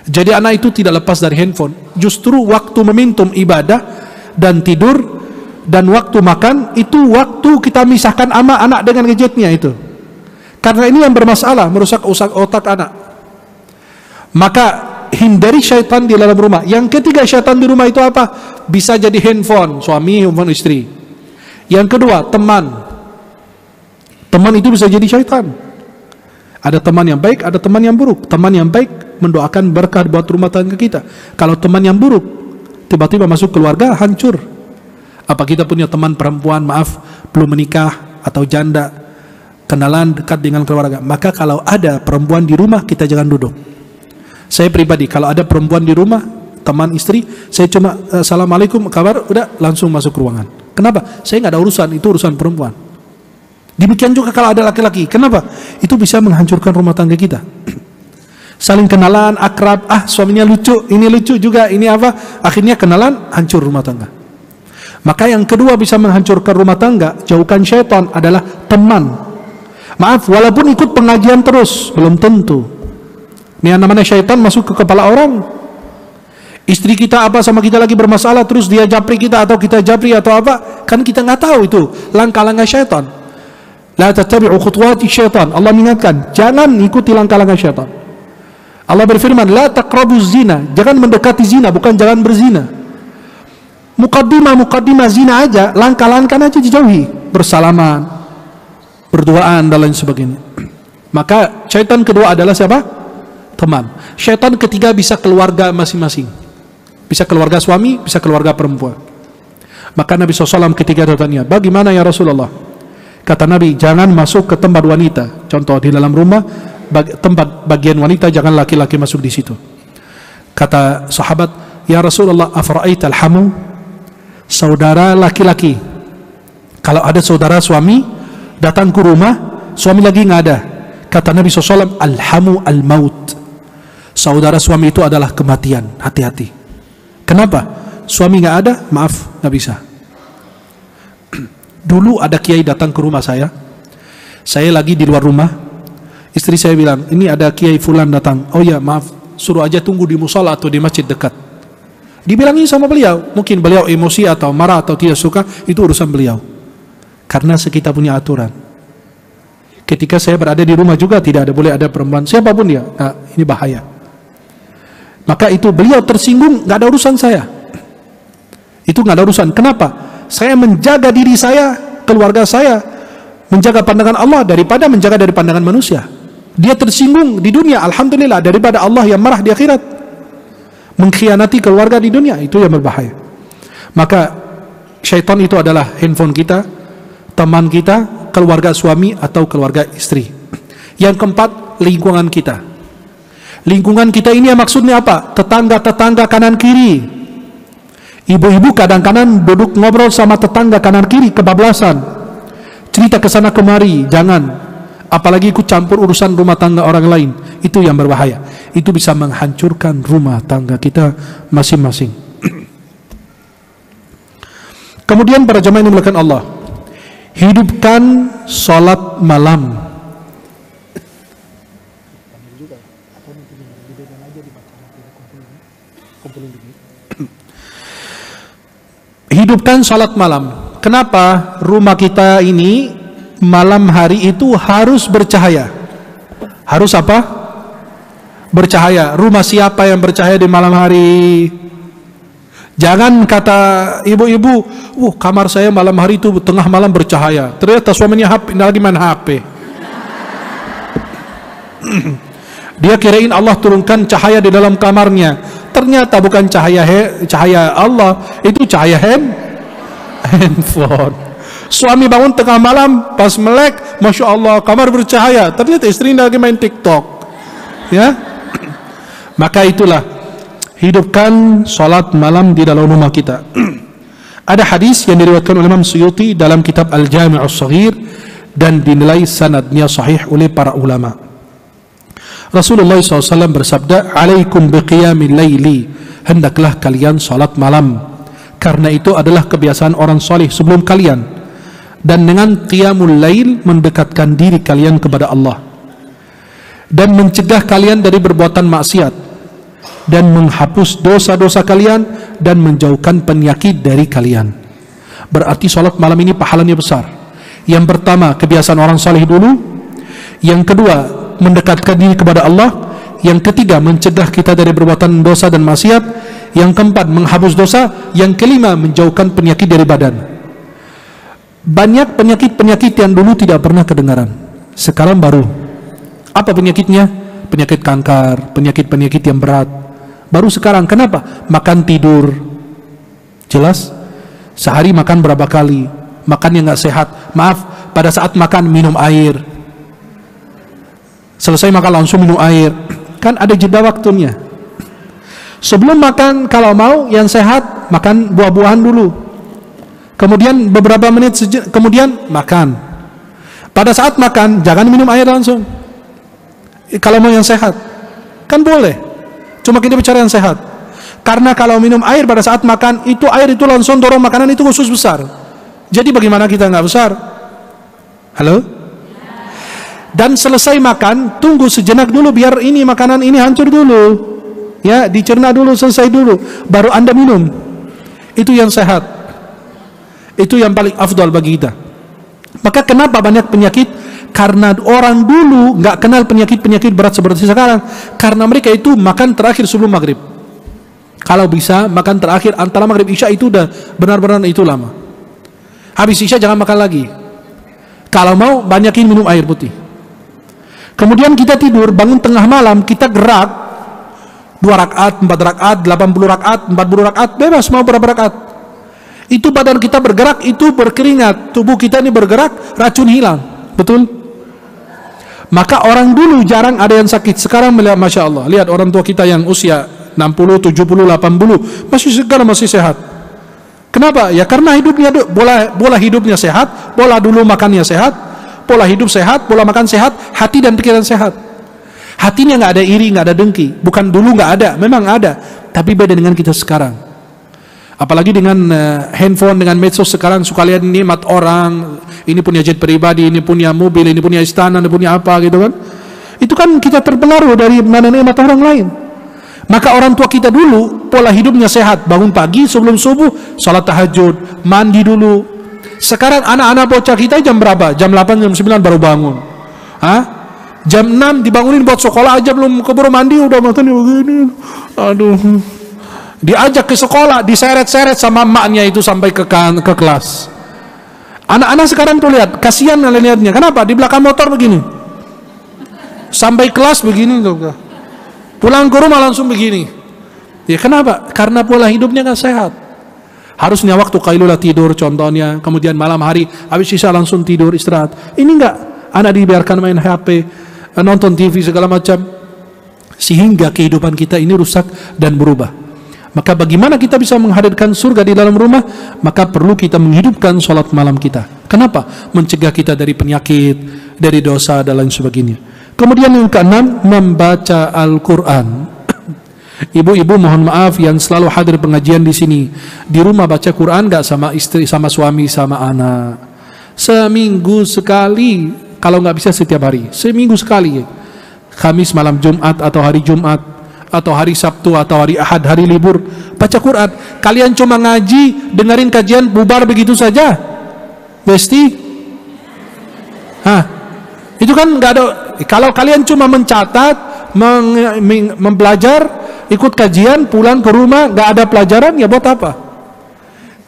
Jadi anak itu tidak lepas dari handphone. Justru waktu memintum ibadah dan tidur dan waktu makan, itu waktu kita misahkan anak dengan gadgetnya itu. Karena ini yang bermasalah, merusak otak anak. Maka hindari syaitan di dalam rumah. Yang ketiga, syaitan di rumah itu apa? Bisa jadi handphone suami, handphone istri. Yang kedua, teman. Teman itu bisa jadi syaitan. Ada teman yang baik, ada teman yang buruk. Teman yang baik mendoakan berkah buat rumah tangga kita. Kalau teman yang buruk tiba-tiba masuk keluarga, hancur. Apa kita punya teman perempuan, maaf, belum menikah atau janda, kenalan dekat dengan keluarga. Maka kalau ada perempuan di rumah, kita jangan duduk. Saya pribadi, kalau ada perempuan di rumah, teman istri, saya cuma assalamualaikum, kabar, udah langsung masuk ruangan. Kenapa? Saya nggak ada urusan, itu urusan perempuan. Demikian juga kalau ada laki-laki. Kenapa? Itu bisa menghancurkan rumah tangga kita. Saling kenalan, akrab, suaminya lucu, ini lucu juga, ini apa, akhirnya kenalan, hancur rumah tangga. Maka yang kedua bisa menghancurkan rumah tangga, jauhkan syaitan, adalah teman. Maaf, walaupun ikut pengajian terus, belum tentu. Ini yang namanya syaitan masuk ke kepala orang. Istri kita apa sama kita lagi bermasalah, terus dia japri kita atau kita japri atau apa, kan kita nggak tahu itu langkah-langkah syaitan. La tattabi'u khutuwati syaitan. Allah mengingatkan, jangan ikuti langkah-langkah syaitan. Allah berfirman, la taqrabuz zina, jangan mendekati zina, bukan jangan berzina. Mukaddimah zina aja, langkah-langkah aja dijauhi, bersalaman, berduaan dan lain sebagainya. Maka syaitan kedua adalah siapa? Teman. Syaitan ketiga bisa keluarga masing-masing, bisa keluarga suami, bisa keluarga perempuan. Maka Nabi SAW ketika datangnya, bagaimana ya Rasulullah? Kata Nabi, jangan masuk ke tempat wanita. Contoh di dalam rumah, tempat bagian wanita, jangan laki-laki masuk di situ. Kata sahabat, ya Rasulullah, afara'aita alhamu, saudara laki-laki. Kalau ada saudara suami datang ke rumah, suami lagi nggak ada. Kata Nabi SAW, alhamu al-maut. Saudara suami itu adalah kematian, hati-hati. Kenapa? Suami nggak ada, maaf, nggak bisa. Dulu ada kiai datang ke rumah saya lagi di luar rumah, istri saya bilang, ini ada kiai fulan datang. Oh ya, maaf, suruh aja tunggu di musola atau di masjid dekat. Dibilangin sama beliau, mungkin beliau emosi atau marah atau tidak suka, itu urusan beliau. Karena kita punya aturan. Ketika saya berada di rumah juga tidak ada, boleh ada perempuan siapapun dia. Nah, ini bahaya. Maka itu beliau tersinggung, nggak ada urusan saya. Itu nggak ada urusan. Kenapa? Saya menjaga diri saya, keluarga saya, menjaga pandangan Allah daripada menjaga dari pandangan manusia. Dia tersinggung di dunia, alhamdulillah, daripada Allah yang marah di akhirat. Mengkhianati keluarga di dunia, itu yang berbahaya. Maka syaitan itu adalah handphone kita, teman kita, keluarga suami atau keluarga istri. Yang keempat, lingkungan kita. Lingkungan kita ini maksudnya apa? Tetangga-tetangga kanan kiri. Ibu-ibu kadang-kadang duduk ngobrol sama tetangga kanan kiri, kebablasan, cerita ke sana kemari, jangan. Apalagi ikut campur urusan rumah tangga orang lain, itu yang berbahaya. Itu bisa menghancurkan rumah tangga kita masing-masing. Kemudian para jemaah yang dimuliakan Allah, hidupkan sholat malam. Hidupkan sholat malam. Kenapa rumah kita ini malam hari itu harus bercahaya? Harus apa? Bercahaya. Rumah siapa yang bercahaya di malam hari? Jangan kata ibu-ibu, kamar saya malam hari itu tengah malam bercahaya. Ternyata suaminya lagi main HP. Dia kirain Allah turunkan cahaya di dalam kamarnya. Ternyata bukan cahaya Allah, itu cahaya handphone. Suami bangun tengah malam, pas melek, masya Allah, kamar bercahaya. Ternyata istrinya lagi main TikTok. Ya, maka itulah, hidupkan sholat malam di dalam rumah kita. Ada hadis yang diriwayatkan oleh Imam Suyuti dalam kitab Al-Jami' As-Saghir dan dinilai sanadnya sahih oleh para ulama. Rasulullah SAW bersabda, alaikum biqiyamil laili, hendaklah kalian salat malam, karena itu adalah kebiasaan orang saleh sebelum kalian, dan dengan qiyamul lail mendekatkan diri kalian kepada Allah dan mencegah kalian dari perbuatan maksiat dan menghapus dosa-dosa kalian dan menjauhkan penyakit dari kalian. Berarti salat malam ini pahalanya besar. Yang pertama, kebiasaan orang saleh dulu. Yang kedua, mendekatkan diri kepada Allah. Yang ketiga, mencegah kita dari perbuatan dosa dan maksiat. Yang keempat, menghapus dosa. Yang kelima, menjauhkan penyakit dari badan. Banyak penyakit-penyakit yang dulu tidak pernah kedengaran, sekarang baru. Apa penyakitnya? Penyakit kanker, penyakit-penyakit yang berat, baru sekarang. Kenapa? Makan tidur. Jelas? Sehari makan berapa kali? Makan yang gak sehat. Maaf, pada saat makan minum air. Selesai makan langsung minum air. Kan ada jeda waktunya. Sebelum makan kalau mau yang sehat, makan buah-buahan dulu. Kemudian beberapa menit kemudian makan. Pada saat makan jangan minum air langsung. Kalau mau yang sehat kan boleh. Cuma kita bicara yang sehat. Karena kalau minum air pada saat makan, itu air itu langsung dorong makanan itu khusus besar. Jadi bagaimana kita nggak besar? Halo? Dan selesai makan, tunggu sejenak dulu biar ini makanan ini hancur dulu. Ya, dicerna dulu, selesai dulu, baru Anda minum. Itu yang sehat. Itu yang paling afdal bagi kita. Maka kenapa banyak penyakit? Karena orang dulu nggak kenal penyakit-penyakit berat seperti sekarang. Karena mereka itu makan terakhir sebelum maghrib. Kalau bisa makan terakhir antara maghrib isya itu udah benar-benar itu lama. Habis isya jangan makan lagi. Kalau mau banyakin minum air putih. Kemudian kita tidur, bangun tengah malam, kita gerak 2 rakaat, 4 rakaat, 80 rakaat, 40 rakaat, bebas mau berapa rakaat. Itu badan kita bergerak, itu berkeringat, tubuh kita ini bergerak, racun hilang. Betul? Maka orang dulu jarang ada yang sakit. Sekarang melihat, Masya Allah, lihat orang tua kita yang usia 60, 70, 80 masih segar, masih sehat. Kenapa? Ya karena hidupnya pola hidupnya sehat, pola dulu makannya sehat, pola hidup sehat, pola makan sehat, hati dan pikiran sehat. Hatinya nggak ada iri, nggak ada dengki. Bukan dulu nggak ada, memang ada, tapi beda dengan kita sekarang. Apalagi dengan handphone, dengan medsos sekarang, suka lihat nikmat orang, ini punya jet pribadi, ini punya mobil, ini punya istana, ini punya apa gitu kan. Itu kan kita terpengaruh dari mana nikmat orang lain. Maka orang tua kita dulu pola hidupnya sehat, bangun pagi sebelum subuh salat tahajud, mandi dulu. Sekarang anak-anak bocah kita jam berapa? Jam 8, jam 9 baru bangun. Jam 6 dibangunin buat sekolah aja belum keburu mandi udah makan begini. Aduh. Diajak ke sekolah, diseret-seret sama emaknya itu sampai ke kelas. Anak-anak sekarang tuh lihat, kasihan lihatnya. Kenapa? Di belakang motor begini. Sampai kelas begini tuh. Pulang ke rumah langsung begini. Ya kenapa? Karena pola hidupnya nggak sehat. Harusnya waktu qailulah tidur contohnya, kemudian malam hari habis isya langsung tidur istirahat. Ini enggak, anak dibiarkan main HP, nonton TV segala macam, sehingga kehidupan kita ini rusak dan berubah. Maka bagaimana kita bisa menghadirkan surga di dalam rumah? Maka perlu kita menghidupkan sholat malam kita. Kenapa? Mencegah kita dari penyakit, dari dosa dan lain sebagainya. Kemudian yang keenam, membaca Al-Quran. Ibu-ibu mohon maaf yang selalu hadir pengajian di sini, di rumah baca Quran nggak sama istri, sama suami, sama anak. Seminggu sekali, kalau nggak bisa setiap hari, seminggu sekali. Kamis malam Jumat atau hari Jumat, atau hari Sabtu atau hari Ahad, hari libur, baca Quran. Kalian cuma ngaji, dengerin kajian, bubar begitu saja, Besti? Itu kan nggak ada. Kalau kalian cuma mencatat, mempelajar, ikut kajian, pulang ke rumah nggak ada pelajaran, ya buat apa?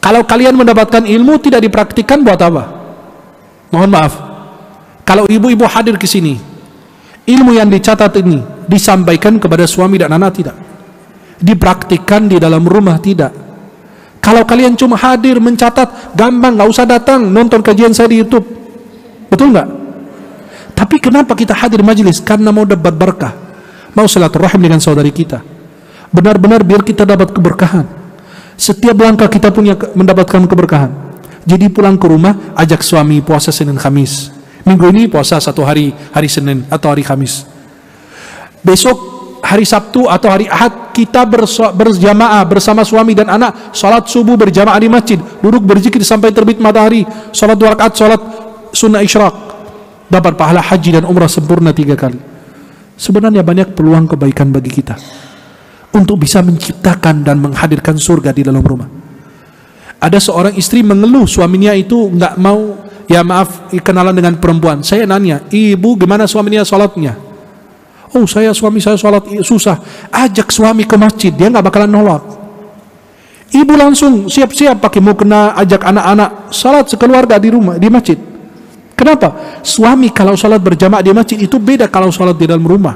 Kalau kalian mendapatkan ilmu tidak dipraktikkan, buat apa? Mohon maaf. Kalau ibu-ibu hadir ke sini, ilmu yang dicatat ini disampaikan kepada suami dan anak, tidak dipraktikkan di dalam rumah, tidak. Kalau kalian cuma hadir mencatat, gampang, nggak usah datang nonton kajian saya di YouTube, betul nggak? Tapi kenapa kita hadir majelis? Karena mau dapat berkah, mau silaturahim dengan saudari kita, benar-benar biar kita dapat keberkahan. Setiap langkah kita punya mendapatkan keberkahan. Jadi pulang ke rumah, ajak suami puasa Senin Kamis. Minggu ini puasa 1 hari, hari Senin atau hari Kamis. Besok hari Sabtu atau hari Ahad kita berjamaah bersama suami dan anak, sholat subuh berjamaah di masjid, duduk berzikir sampai terbit matahari, sholat 2 rakaat, sholat sunnah isyraq, dapat pahala haji dan umrah sempurna 3 kali. Sebenarnya banyak peluang kebaikan bagi kita untuk bisa menciptakan dan menghadirkan surga di dalam rumah. Ada seorang istri mengeluh suaminya itu nggak mau, ya maaf, kenalan dengan perempuan. Saya nanya, ibu gimana suaminya sholatnya? Oh, suami saya sholat susah. Ajak suami ke masjid, dia nggak bakalan nolak. Ibu langsung siap-siap pakai mukena, ajak anak-anak sholat sekeluarga di rumah, di masjid. Kenapa? Suami kalau sholat berjamaah di masjid itu beda kalau sholat di dalam rumah.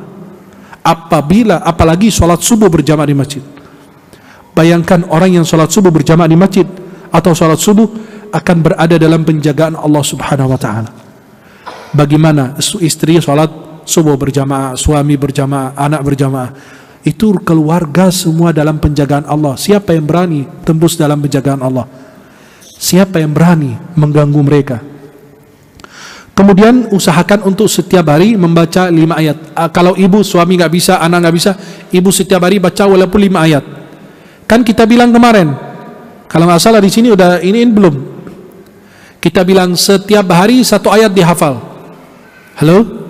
Apalagi sholat subuh berjamaah di masjid. Bayangkan orang yang sholat subuh berjamaah di masjid atau sholat subuh akan berada dalam penjagaan Allah Subhanahu Wa Taala. Bagaimana istri sholat subuh berjamaah, suami berjamaah, anak berjamaah. Itu keluarga semua dalam penjagaan Allah. Siapa yang berani tembus dalam penjagaan Allah? Siapa yang berani mengganggu mereka? Kemudian usahakan untuk setiap hari membaca 5 ayat. Kalau ibu, suami nggak bisa, anak nggak bisa, ibu setiap hari baca walaupun 5 ayat. Kan kita bilang kemarin, kalau nggak salah di sini udah iniin belum? Kita bilang setiap hari 1 ayat dihafal. Halo?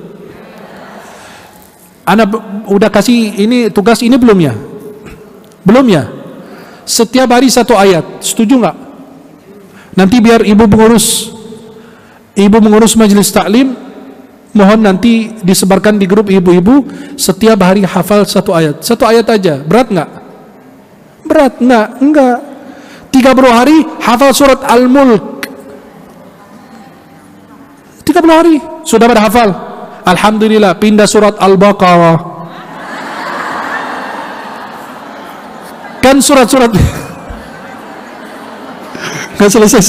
Anak udah kasih ini tugas ini belum ya? Belum ya? Setiap hari 1 ayat. Setuju nggak? Nanti biar ibu mengurus majelis taklim, mohon nanti disebarkan di grup ibu-ibu, setiap hari hafal 1 ayat. 1 ayat aja. Berat nggak? Berat nggak? Enggak. 30 hari hafal surat Al-Mulk. 30 hari sudah pada hafal. Alhamdulillah, pindah surat Al-Baqarah. Kan surat-surat nggak selesai.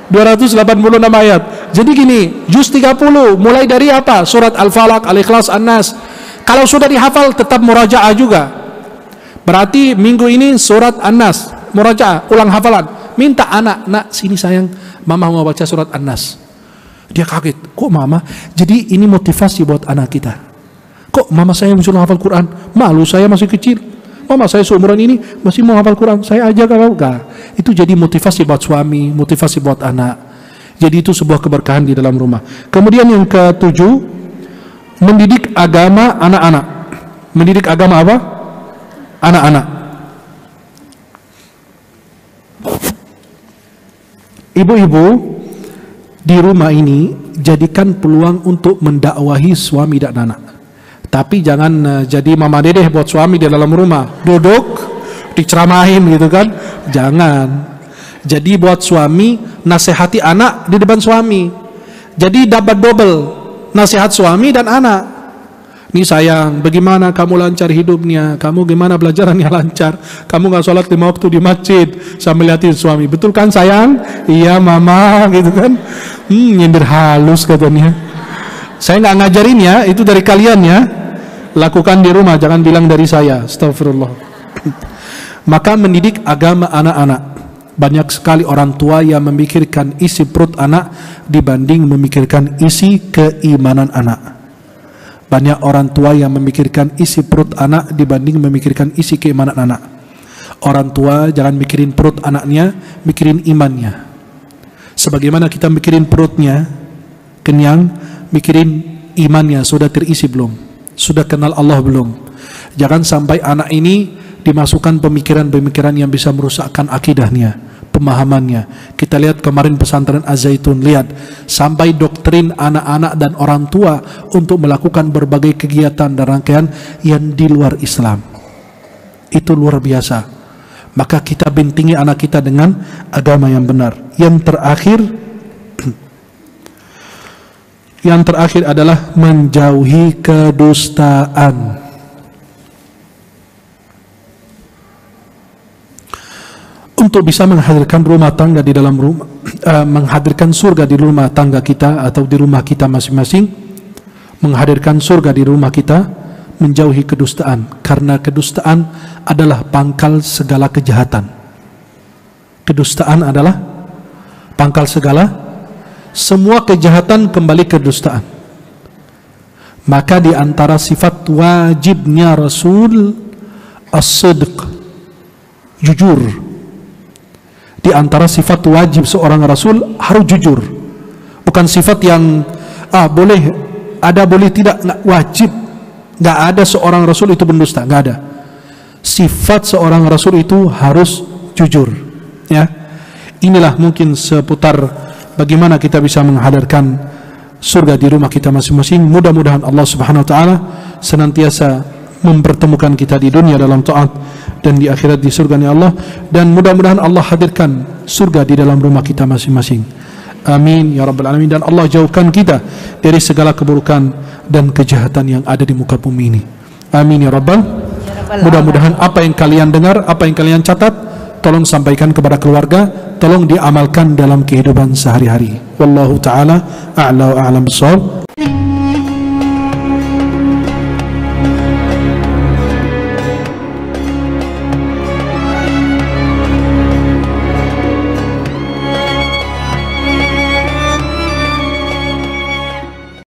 286 ayat. Jadi gini, juz 30 mulai dari apa? Surat Al-Falaq, Al-Ikhlas, An-Nas. Kalau sudah dihafal tetap murajaah juga. Berarti minggu ini surat An-Nas, murajaah, ulang hafalan. Minta anak, nak sini sayang, mama mau baca surat An-Nas. Dia kaget, kok mama? Jadi ini motivasi buat anak kita. Kok mama saya suruh hafal Quran? Malu, saya masih kecil. Mama saya seumuran ini masih mau hafal Quran, saya aja kalau enggak. Itu jadi motivasi buat suami, motivasi buat anak. Jadi itu sebuah keberkahan di dalam rumah. Kemudian yang ke-7, mendidik agama anak-anak. Mendidik agama apa? Anak-anak. Ibu-ibu di rumah ini jadikan peluang untuk mendakwahi suami dan anak. Tapi jangan jadi mama dedeh buat suami di dalam rumah, duduk diceramahin gitu kan, jangan. Jadi buat suami nasihati anak di depan suami, jadi dapat double nasihat suami dan anak. Nih sayang, bagaimana kamu lancar hidupnya, kamu gimana belajarannya lancar, kamu nggak sholat 5 waktu di masjid, sambil liatin suami, betul kan sayang? Iya mama gitu kan. Nyindir halus katanya. Saya nggak ngajarin ya, itu dari kalian ya. Lakukan di rumah, jangan bilang dari saya. Astagfirullah. Maka mendidik agama anak-anak. Banyak sekali orang tua yang memikirkan isi perut anak dibanding memikirkan isi keimanan anak. Banyak orang tua yang memikirkan isi perut anak dibanding memikirkan isi keimanan anak. Orang tua jangan mikirin perut anaknya, mikirin imannya. Sebagaimana kita mikirin perutnya kenyang, mikirin imannya sudah terisi belum, sudah kenal Allah belum. Jangan sampai anak ini dimasukkan pemikiran-pemikiran yang bisa merusakkan akidahnya, pemahamannya. Kita lihat kemarin pesantren Az-Zaitun, lihat sampai doktrin anak-anak dan orang tua untuk melakukan berbagai kegiatan dan rangkaian yang di luar Islam. Itu luar biasa. Maka kita bentengi anak kita dengan agama yang benar. Yang terakhir adalah menjauhi kedustaan. Untuk bisa menghadirkan rumah tangga di dalam rumah, menghadirkan surga di rumah tangga kita atau di rumah kita masing-masing, menghadirkan surga di rumah kita, menjauhi kedustaan. Karena kedustaan adalah pangkal segala kejahatan. Kedustaan adalah pangkal segala, semua kejahatan kembali ke kedustaan. Maka di antara sifat wajibnya Rasul as-sidq, jujur. Di antara sifat wajib seorang Rasul harus jujur. Bukan sifat yang boleh ada, boleh tidak, nggak wajib. Nggak ada seorang Rasul itu pendusta, nggak ada. Sifat seorang Rasul itu harus jujur. Ya, inilah mungkin seputar bagaimana kita bisa menghadirkan surga di rumah kita masing-masing. Mudah-mudahan Allah Subhanahu wa taala senantiasa mempertemukan kita di dunia dalam taat dan di akhirat di surga-Nya Allah, dan mudah-mudahan Allah hadirkan surga di dalam rumah kita masing-masing. Amin ya rabbal alamin. Dan Allah jauhkan kita dari segala keburukan dan kejahatan yang ada di muka bumi ini. Amin ya rabbal. Mudah-mudahan apa yang kalian dengar, apa yang kalian catat, tolong sampaikan kepada keluarga, tolong diamalkan dalam kehidupan sehari-hari. Wallahu taala a'la wa a'lam bissawab.